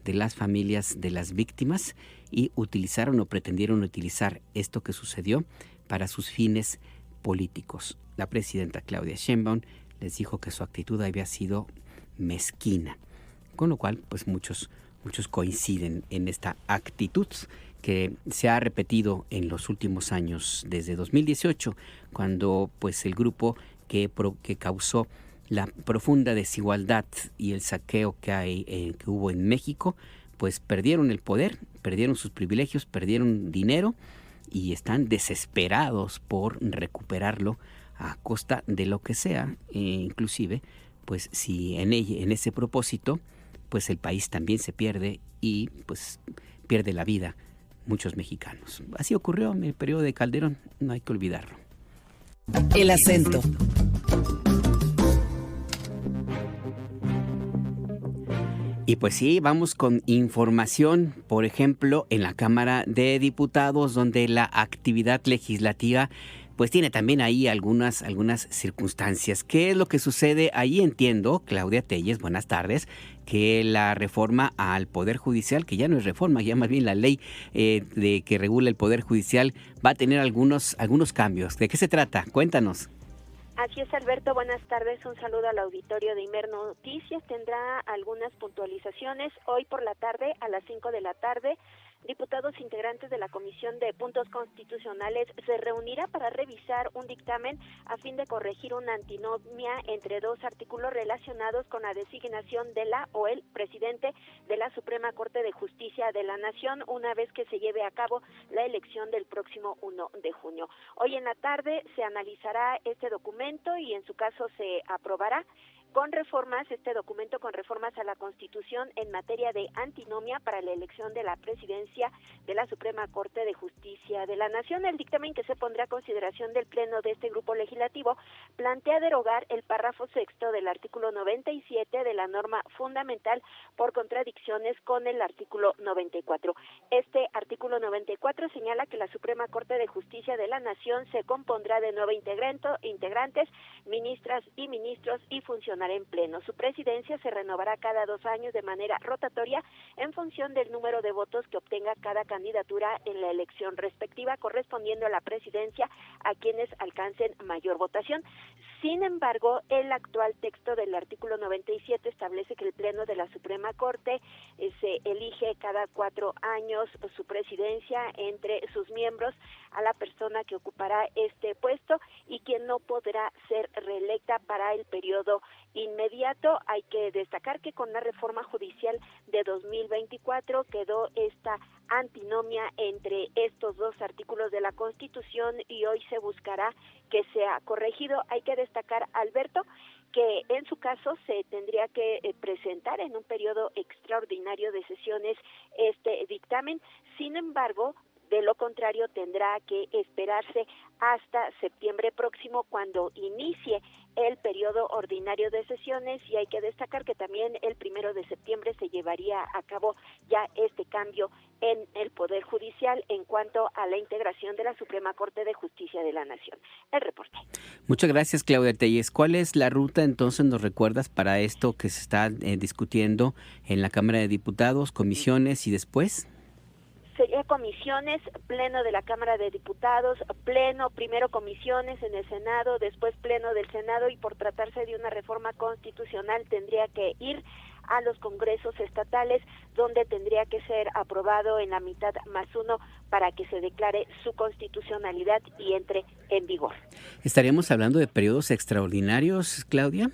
de las familias de las víctimas, y utilizaron o pretendieron utilizar esto que sucedió para sus fines políticos. La presidenta Claudia Sheinbaum les dijo que su actitud había sido mezquina, con lo cual pues muchos coinciden en esta actitud que se ha repetido en los últimos años, desde 2018, cuando pues el grupo que causó la profunda desigualdad y el saqueo que hubo en México, pues perdieron el poder, perdieron sus privilegios, perdieron dinero, y están desesperados por recuperarlo a costa de lo que sea, inclusive pues si en ese propósito pues el país también se pierde, y pues pierde la vida muchos mexicanos. Así ocurrió en el periodo de Calderón, no hay que olvidarlo. El acento. Y pues sí, vamos con información, por ejemplo, en la Cámara de Diputados, donde la actividad legislativa pues tiene también ahí algunas circunstancias. ¿Qué es lo que sucede ahí? Entiendo, Claudia Telles, buenas tardes, que la reforma al Poder Judicial, que ya no es reforma, ya más bien la ley de que regula el Poder Judicial, va a tener algunos cambios. ¿De qué se trata? Cuéntanos. Así es, Alberto, buenas tardes, un saludo al auditorio de Imer Noticias. Tendrá algunas puntualizaciones. Hoy por la tarde, a las 5 de la tarde, diputados integrantes de la Comisión de Puntos Constitucionales se reunirá para revisar un dictamen a fin de corregir una antinomia entre dos artículos relacionados con la designación de la o el presidente de la Suprema Corte de Justicia de la Nación, una vez que se lleve a cabo la elección del próximo 1 de junio. Hoy en la tarde se analizará este documento y en su caso se aprobará este documento con reformas a la Constitución en materia de antinomia para la elección de la presidencia de la Suprema Corte de Justicia de la Nación. El dictamen, que se pondrá a consideración del Pleno de este grupo legislativo, plantea derogar el párrafo sexto del artículo 97 de la norma fundamental por contradicciones con el artículo 94. Este artículo 94 señala que la Suprema Corte de Justicia de la Nación se compondrá de 9 integrantes, ministras y ministros y funcionarios en pleno. Su presidencia se renovará cada 2 años de manera rotatoria en función del número de votos que obtenga cada candidatura en la elección respectiva, correspondiendo a la presidencia a quienes alcancen mayor votación. Sin embargo, el actual texto del artículo 97 establece que el Pleno de la Suprema Corte se elige cada 4 años su presidencia, entre sus miembros a la persona que ocupará este puesto y quien no podrá ser reelecta para el periodo inmediato. Hay que destacar que con la reforma judicial de 2024 quedó esta antinomia entre estos dos artículos de la Constitución y hoy se buscará que sea corregido. Hay que destacar, Alberto, que en su caso se tendría que presentar en un periodo extraordinario de sesiones este dictamen. Sin embargo, De lo contrario, tendrá que esperarse hasta septiembre próximo, cuando inicie el periodo ordinario de sesiones, y hay que destacar que también el 1 de septiembre se llevaría a cabo ya este cambio en el Poder Judicial en cuanto a la integración de la Suprema Corte de Justicia de la Nación. El reporte. Muchas gracias, Claudia Telles. ¿Cuál es la ruta, entonces, nos recuerdas, para esto que se está discutiendo en la Cámara de Diputados, comisiones y después? Sería comisiones, pleno de la Cámara de Diputados, pleno, primero comisiones en el Senado, después pleno del Senado, y por tratarse de una reforma constitucional tendría que ir a los congresos estatales, donde tendría que ser aprobado en la mitad más uno para que se declare su constitucionalidad y entre en vigor. ¿Estaríamos hablando de periodos extraordinarios, Claudia?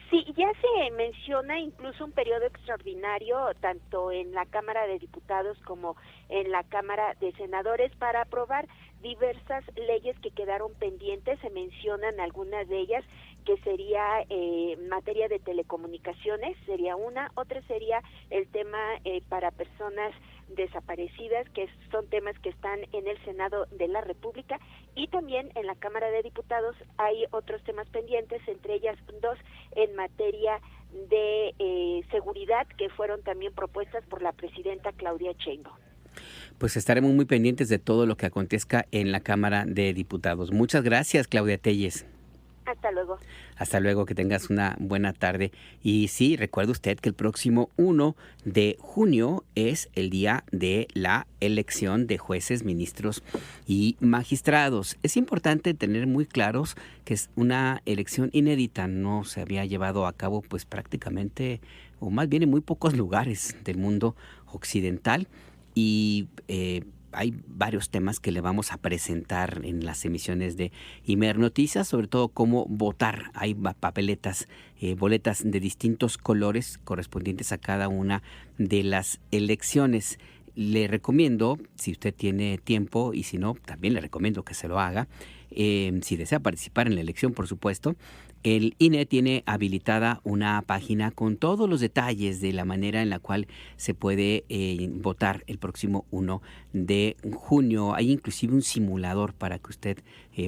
Sí, ya se menciona incluso un periodo extraordinario tanto en la Cámara de Diputados como en la Cámara de Senadores para aprobar diversas leyes que quedaron pendientes. Se mencionan algunas de ellas, que sería materia de telecomunicaciones, sería una. Otra sería el tema para personas desaparecidas, que son temas que están en el Senado de la República, y también en la Cámara de Diputados hay otros temas pendientes, entre ellas dos en materia de seguridad, que fueron también propuestas por la presidenta Claudia Sheinbaum. Pues estaremos muy pendientes de todo lo que acontezca en la Cámara de Diputados. Muchas gracias, Claudia Telles. Hasta luego. Hasta luego, que tengas una buena tarde. Y sí, recuerde usted que el próximo 1 de junio es el día de la elección de jueces, ministros y magistrados. Es importante tener muy claros que es una elección inédita, no se había llevado a cabo pues prácticamente, o más bien en muy pocos lugares del mundo occidental, y hay varios temas que le vamos a presentar en las emisiones de Imer Noticias, sobre todo cómo votar. Hay papeletas, boletas de distintos colores correspondientes a cada una de las elecciones. Le recomiendo, si usted tiene tiempo, y si no, también le recomiendo que se lo haga, si desea participar en la elección, por supuesto. El INE tiene habilitada una página con todos los detalles de la manera en la cual se puede votar el próximo 1 de junio. Hay inclusive un simulador para que usted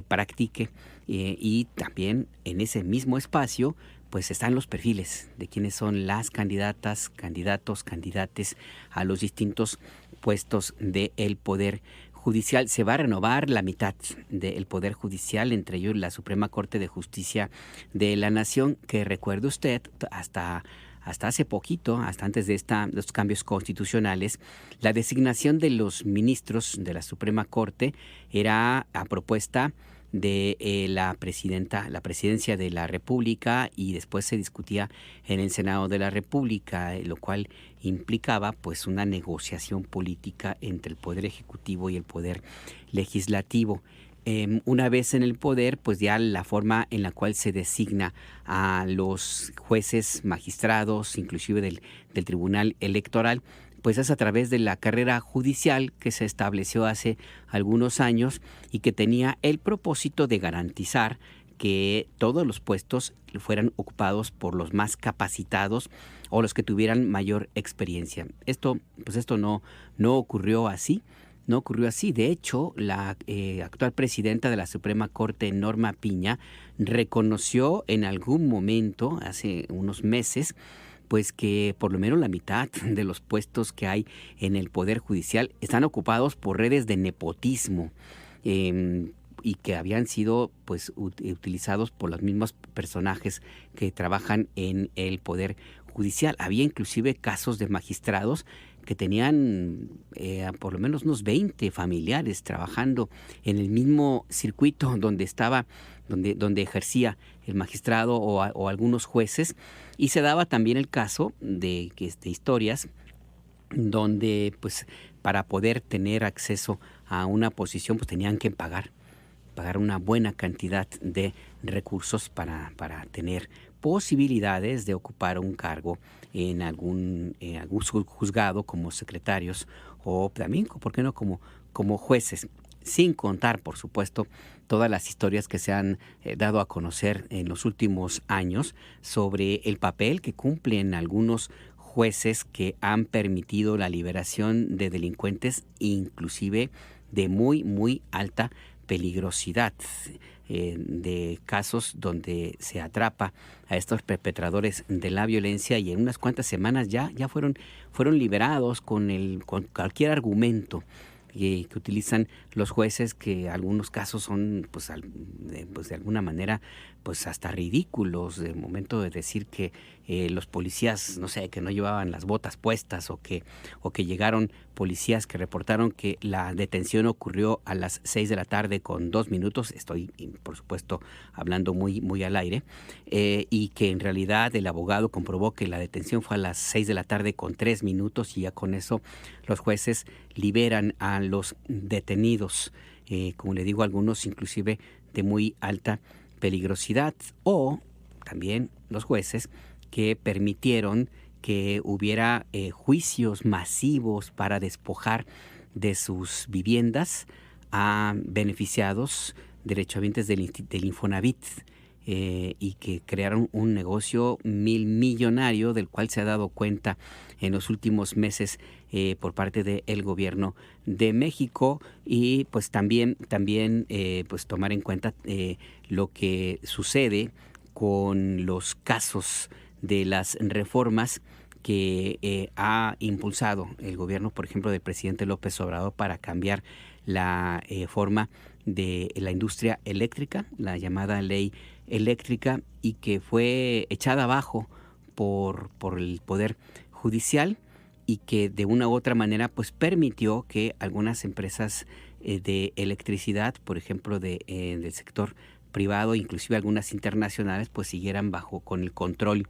practique, y también en ese mismo espacio pues están los perfiles de quiénes son las candidatas, candidatos, candidates a los distintos puestos del Poder Judicial. Se va a renovar la mitad del Poder Judicial, entre ellos la Suprema Corte de Justicia de la Nación, que recuerde usted, hasta hace poquito, hasta antes de los cambios constitucionales, la designación de los ministros de la Suprema Corte era a propuesta de la presidencia de la República, y después se discutía en el Senado de la República, lo cual implicaba pues una negociación política entre el Poder Ejecutivo y el Poder Legislativo. Una vez en el poder, pues ya la forma en la cual se designa a los jueces, magistrados, inclusive del Tribunal Electoral, pues es a través de la carrera judicial que se estableció hace algunos años y que tenía el propósito de garantizar que todos los puestos fueran ocupados por los más capacitados o los que tuvieran mayor experiencia. Esto no ocurrió así. No ocurrió así. De hecho, la actual presidenta de la Suprema Corte, Norma Piña, reconoció en algún momento, hace unos meses, pues que por lo menos la mitad de los puestos que hay en el Poder Judicial están ocupados por redes de nepotismo, y que habían sido pues utilizados por los mismos personajes que trabajan en el Poder Judicial. Había inclusive casos de magistrados que tenían por lo menos unos 20 familiares trabajando en el mismo circuito donde ejercía el magistrado o algunos jueces, y se daba también el caso de historias donde pues para poder tener acceso a una posición pues tenían que pagar una buena cantidad de recursos para tener posibilidades de ocupar un cargo en algún juzgado como secretarios, o también, ¿por qué no?, como jueces. Sin contar, por supuesto, todas las historias que se han dado a conocer en los últimos años sobre el papel que cumplen algunos jueces que han permitido la liberación de delincuentes, inclusive de muy, muy alta peligrosidad, de casos donde se atrapa a estos perpetradores de la violencia y en unas cuantas semanas ya fueron liberados con cualquier argumento que utilizan los jueces, que algunos casos son pues de alguna manera pues hasta ridículos, de momento de decir que los policías, no sé, que no llevaban las botas puestas, o que llegaron policías que reportaron que la detención ocurrió a las 6 de la tarde con 2 minutos, estoy por supuesto hablando muy, muy al aire, y que en realidad el abogado comprobó que la detención fue a las 6 de la tarde con 3 minutos, y ya con eso los jueces liberan a los detenidos, como le digo, algunos inclusive de muy alta peligrosidad, o también los jueces que permitieron que hubiera juicios masivos para despojar de sus viviendas a beneficiados, derechohabientes del Infonavit, y que crearon un negocio millonario del cual se ha dado cuenta en los últimos meses por parte del gobierno de México. Y pues también pues tomar en cuenta lo que sucede con los casos de las reformas que ha impulsado el gobierno, por ejemplo, del presidente López Obrador, para cambiar la forma de la industria eléctrica, la llamada ley eléctrica, y que fue echada abajo por el Poder Judicial, y que de una u otra manera pues permitió que algunas empresas de electricidad, por ejemplo del sector privado, inclusive algunas internacionales, pues siguieran con el control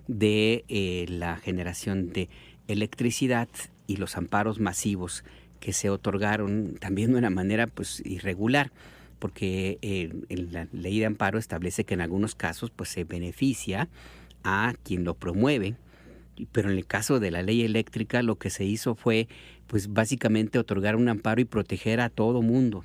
de la generación de electricidad, y los amparos masivos que se otorgaron también de una manera pues irregular, porque la ley de amparo establece que en algunos casos pues se beneficia a quien lo promueve, pero en el caso de la ley eléctrica lo que se hizo fue pues básicamente otorgar un amparo y proteger a todo mundo,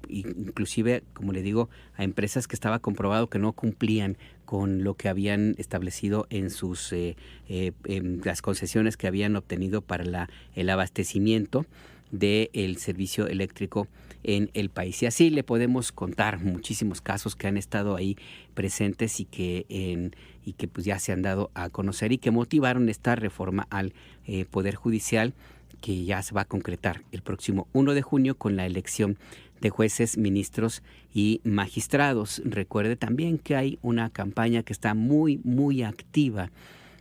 inclusive, como le digo, a empresas que estaba comprobado que no cumplían con lo que habían establecido en sus en las concesiones que habían obtenido para el abastecimiento del servicio eléctrico en el país. Y así le podemos contar muchísimos casos que han estado ahí presentes y que pues ya se han dado a conocer y que motivaron esta reforma al Poder Judicial, que ya se va a concretar el próximo 1 de junio con la elección de jueces, ministros y magistrados. Recuerde también que hay una campaña que está muy, muy activa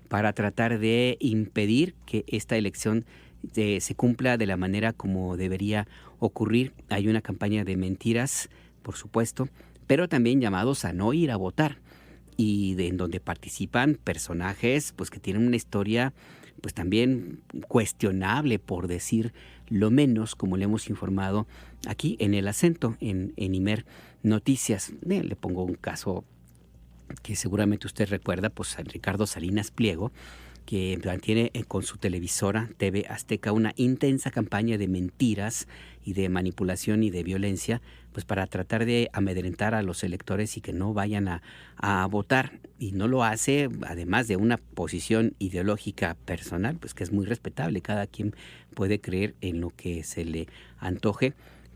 para tratar de impedir que esta elección se cumpla de la manera como debería ocurrir. Hay una campaña de mentiras, por supuesto, pero también llamados a no ir a votar, y en donde participan personajes pues que tienen una historia pues también cuestionable, por decir lo menos, como le hemos informado aquí en El Acento, en Imer Noticias. Le pongo un caso que seguramente usted recuerda, pues a Ricardo Salinas Pliego, que mantiene con su televisora TV Azteca una intensa campaña de mentiras y de manipulación y de violencia, pues para tratar de amedrentar a los electores y que no vayan a votar. Y no lo hace, además de una posición ideológica personal, pues que es muy respetable, cada quien puede creer en lo que se le antoje.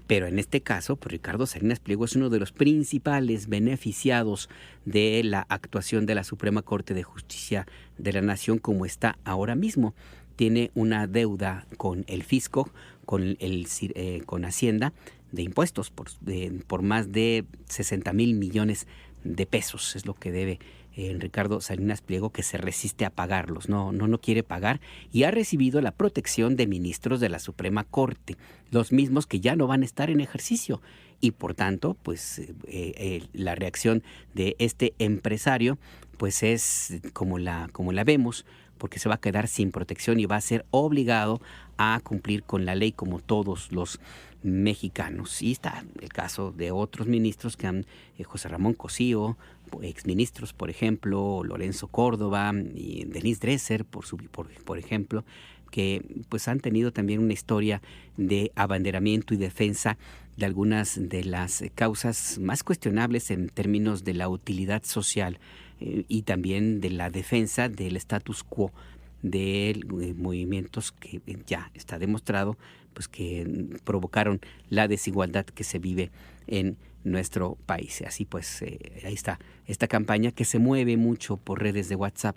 Pero en este caso, pues Ricardo Salinas Pliego es uno de los principales beneficiados de la actuación de la Suprema Corte de Justicia de la Nación como está ahora mismo. Tiene una deuda con el fisco, con Hacienda, de impuestos por más de 60,000 millones de pesos. Es lo que debe Ricardo Salinas Pliego, que se resiste a pagarlos, no quiere pagar, y ha recibido la protección de ministros de la Suprema Corte, los mismos que ya no van a estar en ejercicio, y por tanto pues la reacción de este empresario pues es como la vemos, porque se va a quedar sin protección y va a ser obligado a cumplir con la ley como todos los mexicanos. Y está el caso de otros ministros que han, José Ramón Cosío, exministros, por ejemplo, Lorenzo Córdoba y Denise Dresser, por ejemplo, que pues han tenido también una historia de abanderamiento y defensa de algunas de las causas más cuestionables en términos de la utilidad social y también de la defensa del status quo de movimientos que ya está demostrado pues que provocaron la desigualdad que se vive en nuestro país. Así pues, ahí está esta campaña que se mueve mucho por redes de WhatsApp,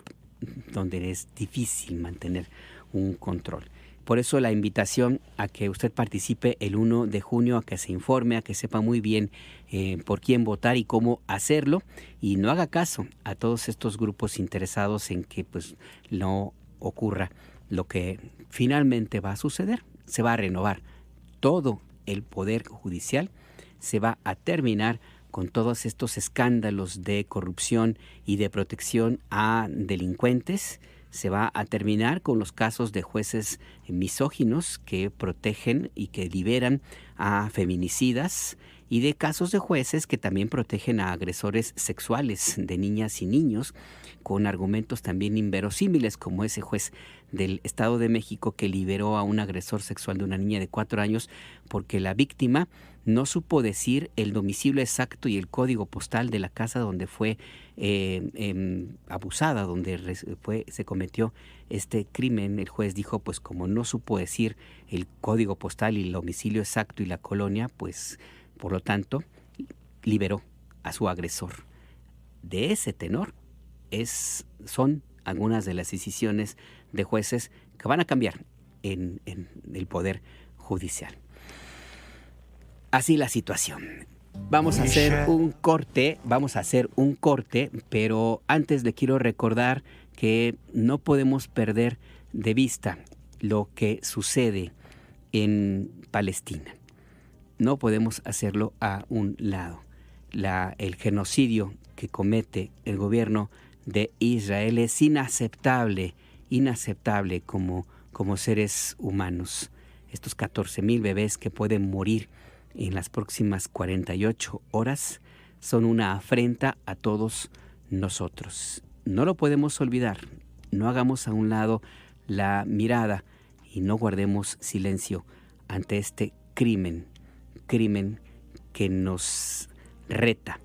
donde es difícil mantener un control. Por eso la invitación a que usted participe el 1 de junio, a que se informe, a que sepa muy bien por quién votar y cómo hacerlo, y no haga caso a todos estos grupos interesados en que pues no ocurra lo que finalmente va a suceder. Se va a renovar todo el poder judicial, se va a terminar con todos estos escándalos de corrupción y de protección a delincuentes. Se va a terminar con los casos de jueces misóginos que protegen y que liberan a feminicidas, y de casos de jueces que también protegen a agresores sexuales de niñas y niños, con argumentos también inverosímiles, como ese juez del Estado de México que liberó a un agresor sexual de una niña de 4 años porque la víctima no supo decir el domicilio exacto y el código postal de la casa donde fue abusada, donde se cometió este crimen. El juez dijo, pues como no supo decir el código postal y el domicilio exacto y la colonia, pues por lo tanto liberó a su agresor. De ese tenor son algunas de las decisiones de jueces que van a cambiar en el Poder Judicial. Así la situación. Vamos a hacer un corte, pero antes le quiero recordar que no podemos perder de vista lo que sucede en Palestina. No podemos hacerlo a un lado. El genocidio que comete el gobierno de Israel es inaceptable como seres humanos. Estos 14,000 bebés que pueden morir en las próximas 48 horas son una afrenta a todos nosotros. No lo podemos olvidar. No hagamos a un lado la mirada y no guardemos silencio ante este crimen que nos reta,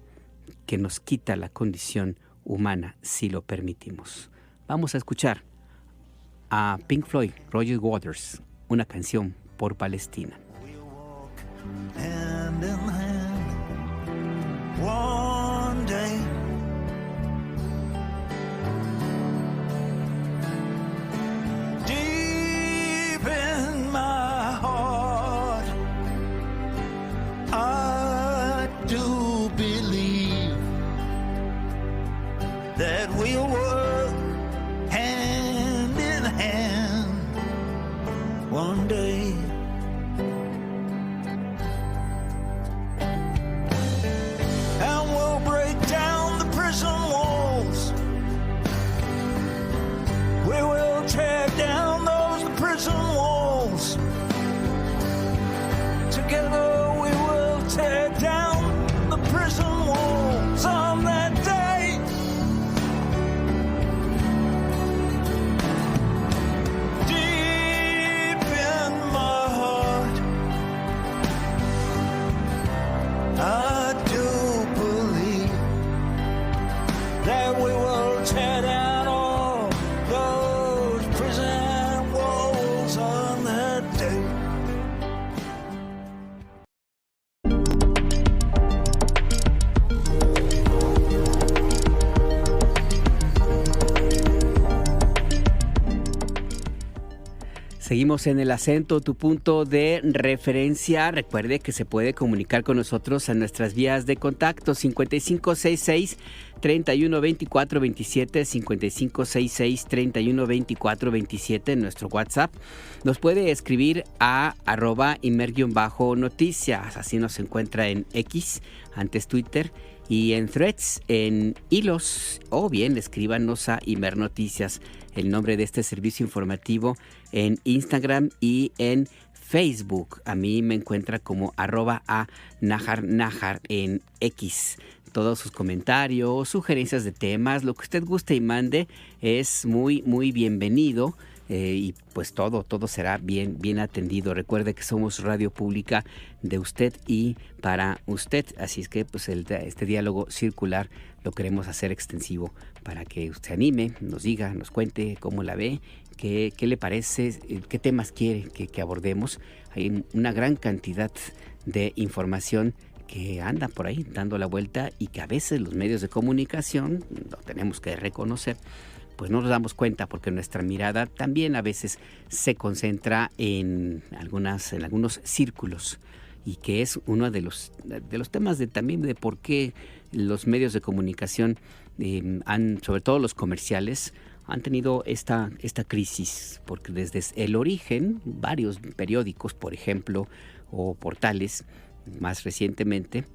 que nos quita la condición humana si lo permitimos. Vamos a escuchar a Pink Floyd, Roger Waters, una canción por Palestina. Hand in hand, one day, deep in my heart, I do believe that we'll work hand in hand one day. We will tear down those prison walls. Together we will tear down the prison walls on that day. Deep in my heart, I do believe that we will tear down Seguimos en El Acento, tu punto de referencia. Recuerde que se puede comunicar con nosotros a nuestras vías de contacto 5566-312427, 5566-312427 en nuestro WhatsApp. Nos puede escribir a @imer_noticias, así nos encuentra en X, antes Twitter, y en Threads, en Hilos, o bien escríbanos a Imer Noticias, el nombre de este servicio informativo, en Instagram y en Facebook. A mí me encuentra como @a_najar en X. Todos sus comentarios, sugerencias de temas, lo que usted guste y mande es muy, muy bienvenido. y pues todo será bien atendido. Recuerde que somos radio pública de usted y para usted, así es que pues este diálogo circular lo queremos hacer extensivo para que usted se anime, nos diga, nos cuente cómo la ve, qué le parece, qué temas quiere que abordemos. Hay una gran cantidad de información que anda por ahí dando la vuelta y que a veces los medios de comunicación, lo tenemos que reconocer, pues no nos damos cuenta porque nuestra mirada también a veces se concentra en algunos círculos, y que es uno de los temas también de por qué los medios de comunicación, sobre todo los comerciales, han tenido esta crisis, porque desde el origen varios periódicos, por ejemplo, o portales, más recientemente,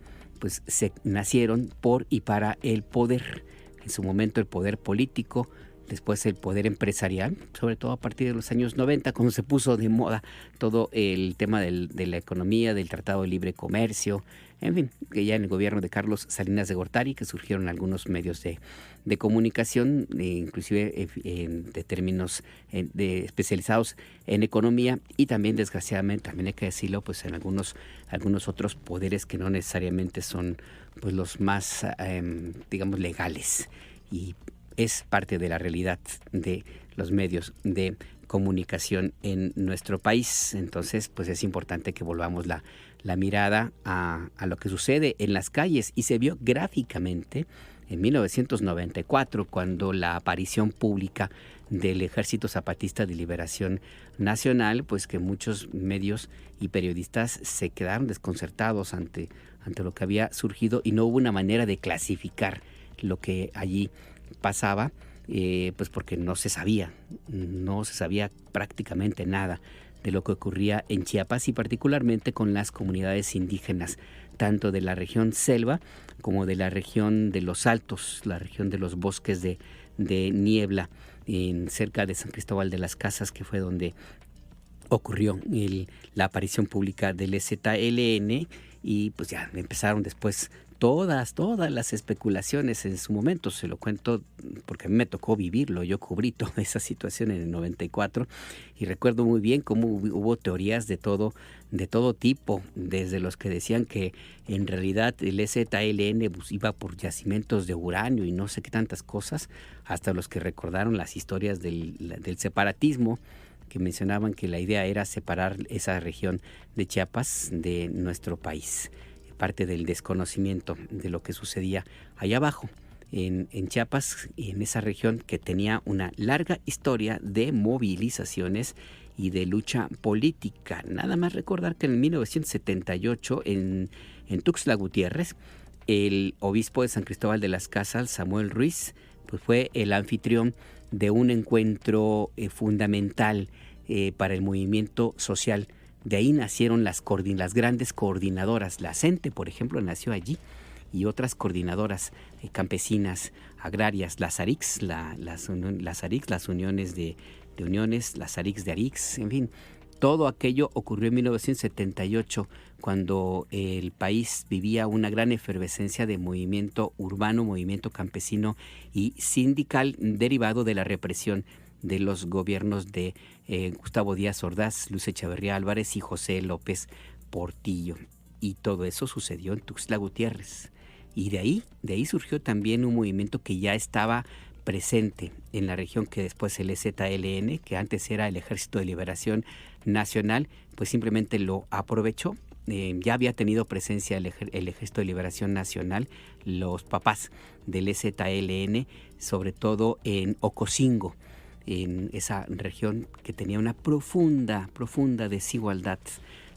pues se nacieron por y para el poder. En su momento el poder político, después el poder empresarial, sobre todo a partir de los años 90, cuando se puso de moda todo el tema de la economía, del Tratado de Libre Comercio, en fin, que ya en el gobierno de Carlos Salinas de Gortari, que surgieron algunos medios de comunicación, inclusive de términos especializados en economía, y también, desgraciadamente, también hay que decirlo, pues en algunos otros poderes que no necesariamente son pues los más, digamos, legales, y es parte de la realidad de los medios de comunicación en nuestro país. Entonces, pues es importante que volvamos la mirada a lo que sucede en las calles, y se vio gráficamente en 1994, cuando la aparición pública del Ejército Zapatista de Liberación Nacional, pues que muchos medios y periodistas se quedaron desconcertados ante lo que había surgido, y no hubo una manera de clasificar lo que allí pasaba, pues porque no se sabía prácticamente nada de lo que ocurría en Chiapas, y particularmente con las comunidades indígenas, tanto de la región selva como de la región de los Altos, la región de los bosques de niebla, cerca de San Cristóbal de las Casas, que fue donde ocurrió la aparición pública del EZLN, y pues ya empezaron después todas las especulaciones en su momento. Se lo cuento porque a mí me tocó vivirlo. Yo cubrí toda esa situación en el 94 y recuerdo muy bien cómo hubo teorías de todo tipo, desde los que decían que en realidad el EZLN pues iba por yacimientos de uranio y no sé qué tantas cosas, hasta los que recordaron las historias del separatismo, que mencionaban que la idea era separar esa región de Chiapas de nuestro país. Parte del desconocimiento de lo que sucedía allá abajo en Chiapas, y en esa región que tenía una larga historia de movilizaciones y de lucha política. Nada más recordar que en 1978 en Tuxtla Gutiérrez, el obispo de San Cristóbal de las Casas, Samuel Ruiz, pues fue el anfitrión de un encuentro fundamental para el movimiento social. De ahí nacieron las grandes coordinadoras. La CENTE, por ejemplo, nació allí, y otras coordinadoras campesinas, agrarias, las ARICS, las uniones de uniones, las ARICS de ARICS, en fin. Todo aquello ocurrió en 1978, cuando el país vivía una gran efervescencia de movimiento urbano, movimiento campesino y sindical, derivado de la represión de los gobiernos de Gustavo Díaz Ordaz, Luis Echeverría Álvarez y José López Portillo. Y todo eso sucedió en Tuxtla Gutiérrez. Y de ahí surgió también un movimiento que ya estaba presente en la región, que después el EZLN, que antes era el Ejército de Liberación Nacional, pues simplemente lo aprovechó. Ya había tenido presencia el Ejército de Liberación Nacional, los papás del EZLN, sobre todo en Ocosingo, en esa región que tenía una profunda desigualdad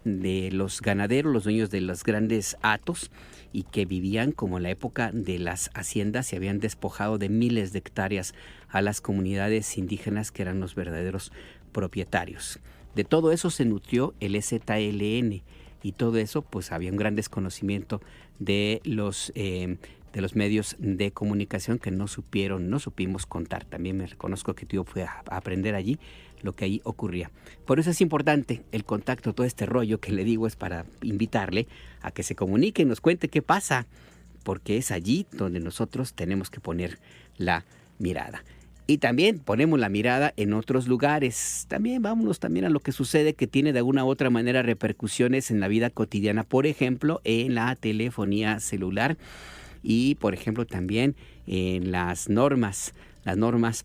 de los ganaderos, los dueños de los grandes hatos, y que vivían como en la época de las haciendas y habían despojado de miles de hectáreas a las comunidades indígenas, que eran los verdaderos propietarios. De todo eso se nutrió el EZLN, y todo eso pues había un gran desconocimiento de los medios de comunicación, que no supimos contar. También me reconozco que yo fui a aprender allí lo que ahí ocurría. Por eso es importante el contacto. Todo este rollo que le digo es para invitarle a que se comunique y nos cuente qué pasa, porque es allí donde nosotros tenemos que poner la mirada. Y también ponemos la mirada en otros lugares. También vámonos también a lo que sucede que tiene de alguna u otra manera repercusiones en la vida cotidiana. Por ejemplo, en la telefonía celular y, por ejemplo, también en las normas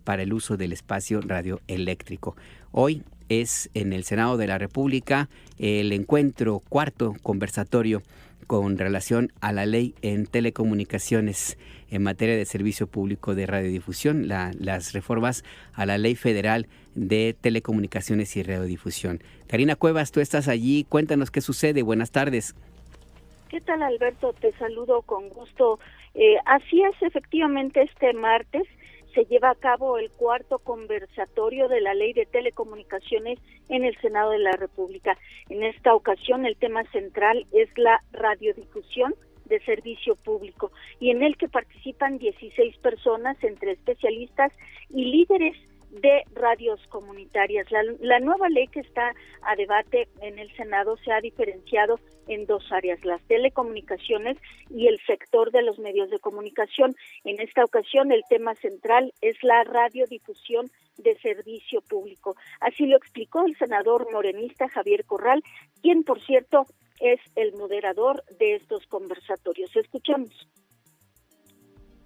para el uso del espacio radioeléctrico. Hoy es en el Senado de la República el encuentro cuarto conversatorio con relación a la ley en telecomunicaciones en materia de servicio público de radiodifusión, las reformas a la ley federal de telecomunicaciones y radiodifusión. Karina Cuevas, tú estás allí, cuéntanos qué sucede, buenas tardes. ¿Qué tal, Alberto? Te saludo con gusto. Así es, efectivamente, este martes se lleva a cabo el cuarto conversatorio de la Ley de Telecomunicaciones en el Senado de la República. En esta ocasión el tema central es la radiodifusión de servicio público y en el que participan 16 personas entre especialistas y líderes de radios comunitarias. La nueva ley que está a debate en el Senado se ha diferenciado en dos áreas, las telecomunicaciones y el sector de los medios de comunicación. En esta ocasión el tema central es la radiodifusión de servicio público. Así lo explicó el senador morenista Javier Corral, quien, por cierto, es el moderador de estos conversatorios. Escuchamos.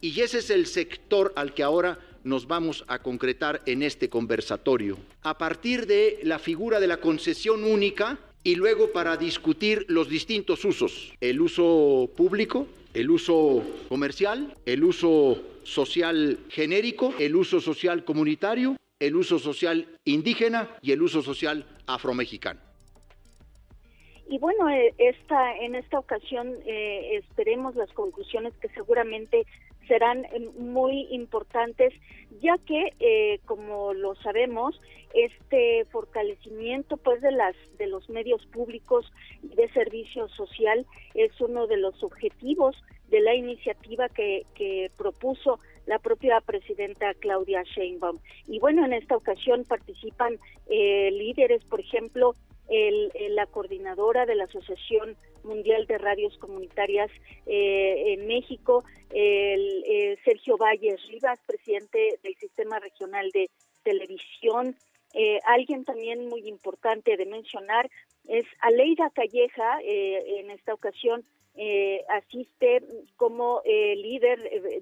Y ese es el sector al que ahora nos vamos a concretar en este conversatorio. A partir de la figura de la concesión única y luego para discutir los distintos usos. El uso público, el uso comercial, el uso social genérico, el uso social comunitario, el uso social indígena y el uso social afromexicano. Y bueno, en esta ocasión esperemos las conclusiones que seguramente serán muy importantes, ya que como lo sabemos, este fortalecimiento pues de los medios públicos y de servicio social es uno de los objetivos de la iniciativa que propuso la propia presidenta Claudia Sheinbaum. Y bueno, en esta ocasión participan líderes, por ejemplo, la coordinadora de la Asociación Mundial de Radios Comunitarias en México, Sergio Valles Rivas, presidente del Sistema Regional de Televisión. Alguien también muy importante de mencionar es Aleida Calleja. En esta ocasión asiste como líder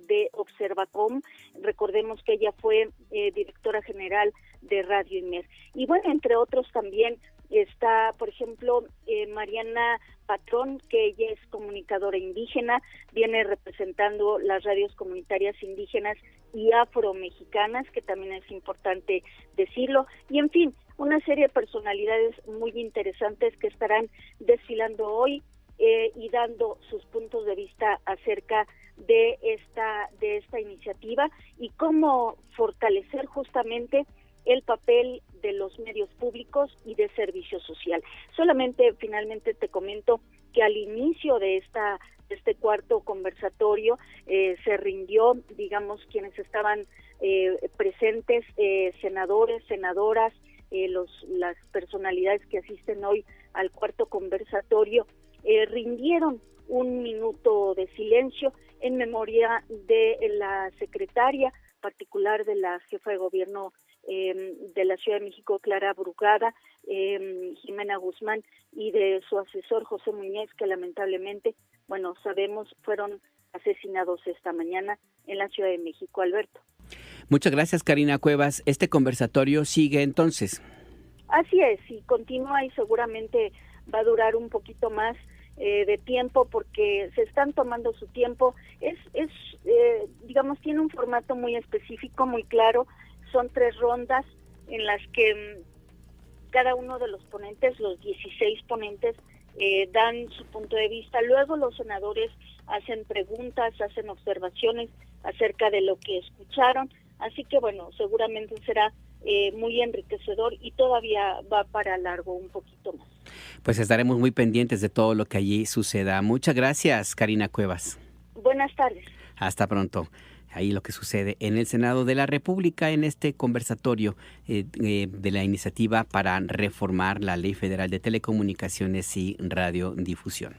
de Observacom. Recordemos que ella fue directora general de Radio IMER. Y bueno, entre otros también está, por ejemplo, Mariana Patrón, que ella es comunicadora indígena, viene representando las radios comunitarias indígenas y afromexicanas, que también es importante decirlo, y en fin, una serie de personalidades muy interesantes que estarán desfilando hoy y dando sus puntos de vista acerca de esta iniciativa y cómo fortalecer justamente el papel de los medios públicos y de servicio social. Solamente finalmente te comento que al inicio de este cuarto conversatorio se rindió, digamos, quienes estaban presentes, senadores, senadoras, las personalidades que asisten hoy al cuarto conversatorio, rindieron un minuto de silencio en memoria de la secretaria particular de la jefa de gobierno de la Ciudad de México, Clara Brugada, Jimena Guzmán, y de su asesor José Muñez, que lamentablemente, bueno, sabemos, fueron asesinados esta mañana en la Ciudad de México. Alberto. Muchas gracias, Karina Cuevas. ¿Este conversatorio sigue entonces? Así es, y continúa y seguramente va a durar un poquito más de tiempo porque se están tomando su tiempo. Digamos, tiene un formato muy específico, muy claro. Son 3 rondas en las que cada uno de los ponentes, los 16 ponentes, dan su punto de vista. Luego los senadores hacen preguntas, hacen observaciones acerca de lo que escucharon. Así que bueno, seguramente será muy enriquecedor y todavía va para largo un poquito más. Pues estaremos muy pendientes de todo lo que allí suceda. Muchas gracias, Karina Cuevas. Buenas tardes. Hasta pronto. Ahí lo que sucede en el Senado de la República en este conversatorio de la iniciativa para reformar la Ley Federal de Telecomunicaciones y Radiodifusión.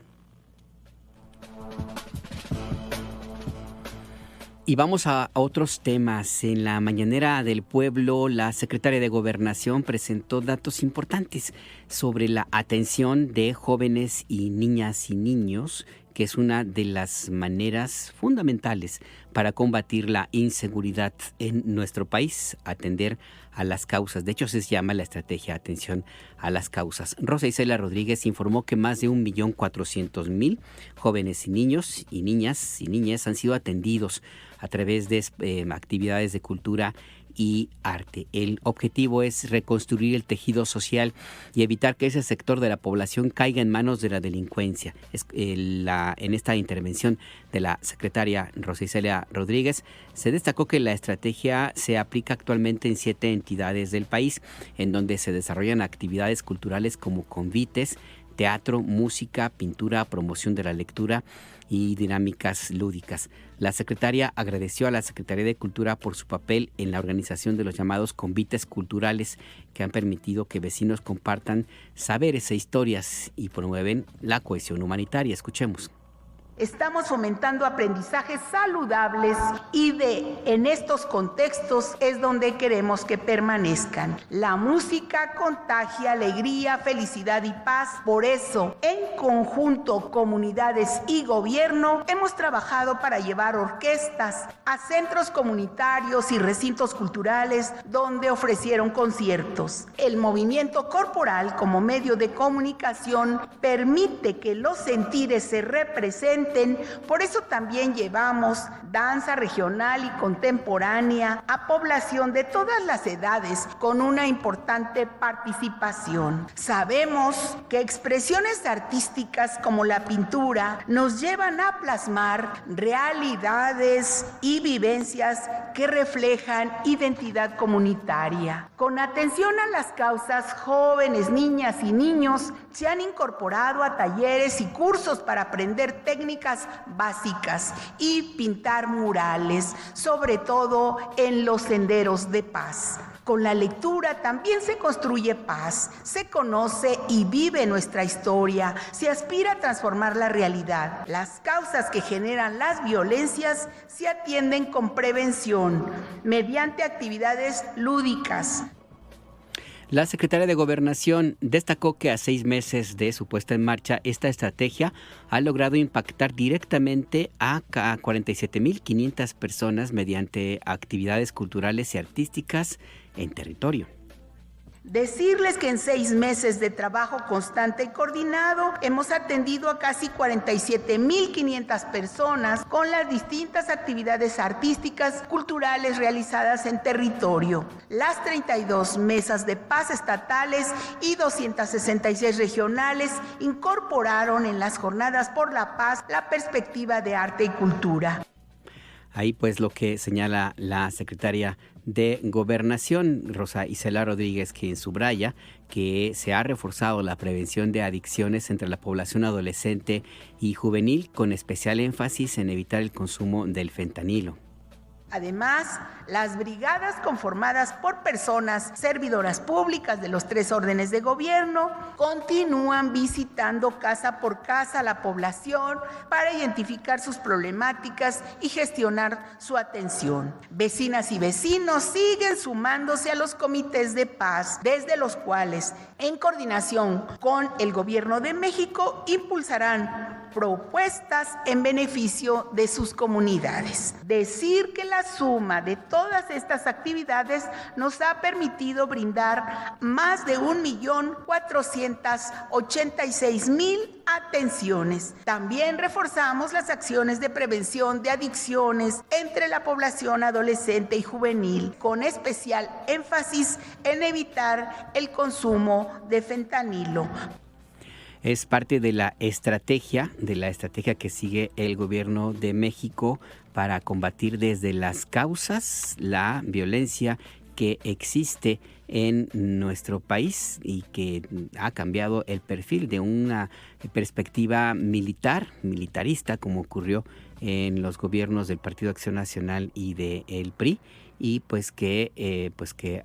Y vamos a otros temas. En la mañanera del pueblo, la secretaria de Gobernación presentó datos importantes sobre la atención de jóvenes y niñas y niños, que es una de las maneras fundamentales para combatir la inseguridad en nuestro país, atender a las causas. De hecho, se llama la estrategia Atención a las Causas. Rosa Isela Rodríguez informó que más de 1.400.000 jóvenes y niños y niñas han sido atendidos a través de actividades de cultura y arte. El objetivo es reconstruir el tejido social y evitar que ese sector de la población caiga en manos de la delincuencia. En esta intervención de la secretaria Rosa Isela Rodríguez se destacó que la estrategia se aplica actualmente en 7 entidades del país, en donde se desarrollan actividades culturales como convites, teatro, música, pintura, promoción de la lectura y dinámicas lúdicas. La secretaria agradeció a la Secretaría de Cultura por su papel en la organización de los llamados convites culturales, que han permitido que vecinos compartan saberes e historias y promueven la cohesión humanitaria. Escuchemos. Estamos fomentando aprendizajes saludables y en estos contextos es donde queremos que permanezcan. La música contagia alegría, felicidad y paz. Por eso, en conjunto, comunidades y gobierno, hemos trabajado para llevar orquestas a centros comunitarios y recintos culturales donde ofrecieron conciertos. El movimiento corporal como medio de comunicación permite que los sentires se representen. Por eso también llevamos danza regional y contemporánea a población de todas las edades con una importante participación. Sabemos que expresiones artísticas como la pintura nos llevan a plasmar realidades y vivencias que reflejan identidad comunitaria. Con atención a las causas, jóvenes, niñas y niños se han incorporado a talleres y cursos para aprender técnicas básicas y pintar murales, sobre todo en los senderos de paz. Con la lectura también se construye paz, se conoce y vive nuestra historia, se aspira a transformar la realidad. Las causas que generan las violencias se atienden con prevención, mediante actividades lúdicas. La secretaria de Gobernación destacó que a 6 meses de su puesta en marcha, esta estrategia ha logrado impactar directamente a 47.500 personas mediante actividades culturales y artísticas en territorio. Decirles que en 6 meses de trabajo constante y coordinado hemos atendido a casi 47.500 personas con las distintas actividades artísticas, culturales realizadas en territorio. Las 32 mesas de paz estatales y 266 regionales incorporaron en las jornadas por la paz la perspectiva de arte y cultura. Ahí pues lo que señala la secretaria de Gobernación, Rosa Isela Rodríguez, quien subraya que se ha reforzado la prevención de adicciones entre la población adolescente y juvenil, con especial énfasis en evitar el consumo del fentanilo. Además, las brigadas conformadas por personas servidoras públicas de los 3 órdenes de gobierno continúan visitando casa por casa a la población para identificar sus problemáticas y gestionar su atención. Vecinas y vecinos siguen sumándose a los comités de paz, desde los cuales, en coordinación con el Gobierno de México, impulsarán propuestas en beneficio de sus comunidades. Decir que la suma de todas estas actividades nos ha permitido brindar más de 1.486.000 atenciones. También reforzamos las acciones de prevención de adicciones entre la población adolescente y juvenil, con especial énfasis en evitar el consumo de fentanilo. Es parte de la estrategia que sigue el gobierno de México para combatir desde las causas la violencia que existe en nuestro país y que ha cambiado el perfil de una perspectiva militarista, como ocurrió en los gobiernos del Partido Acción Nacional y del PRI, y pues que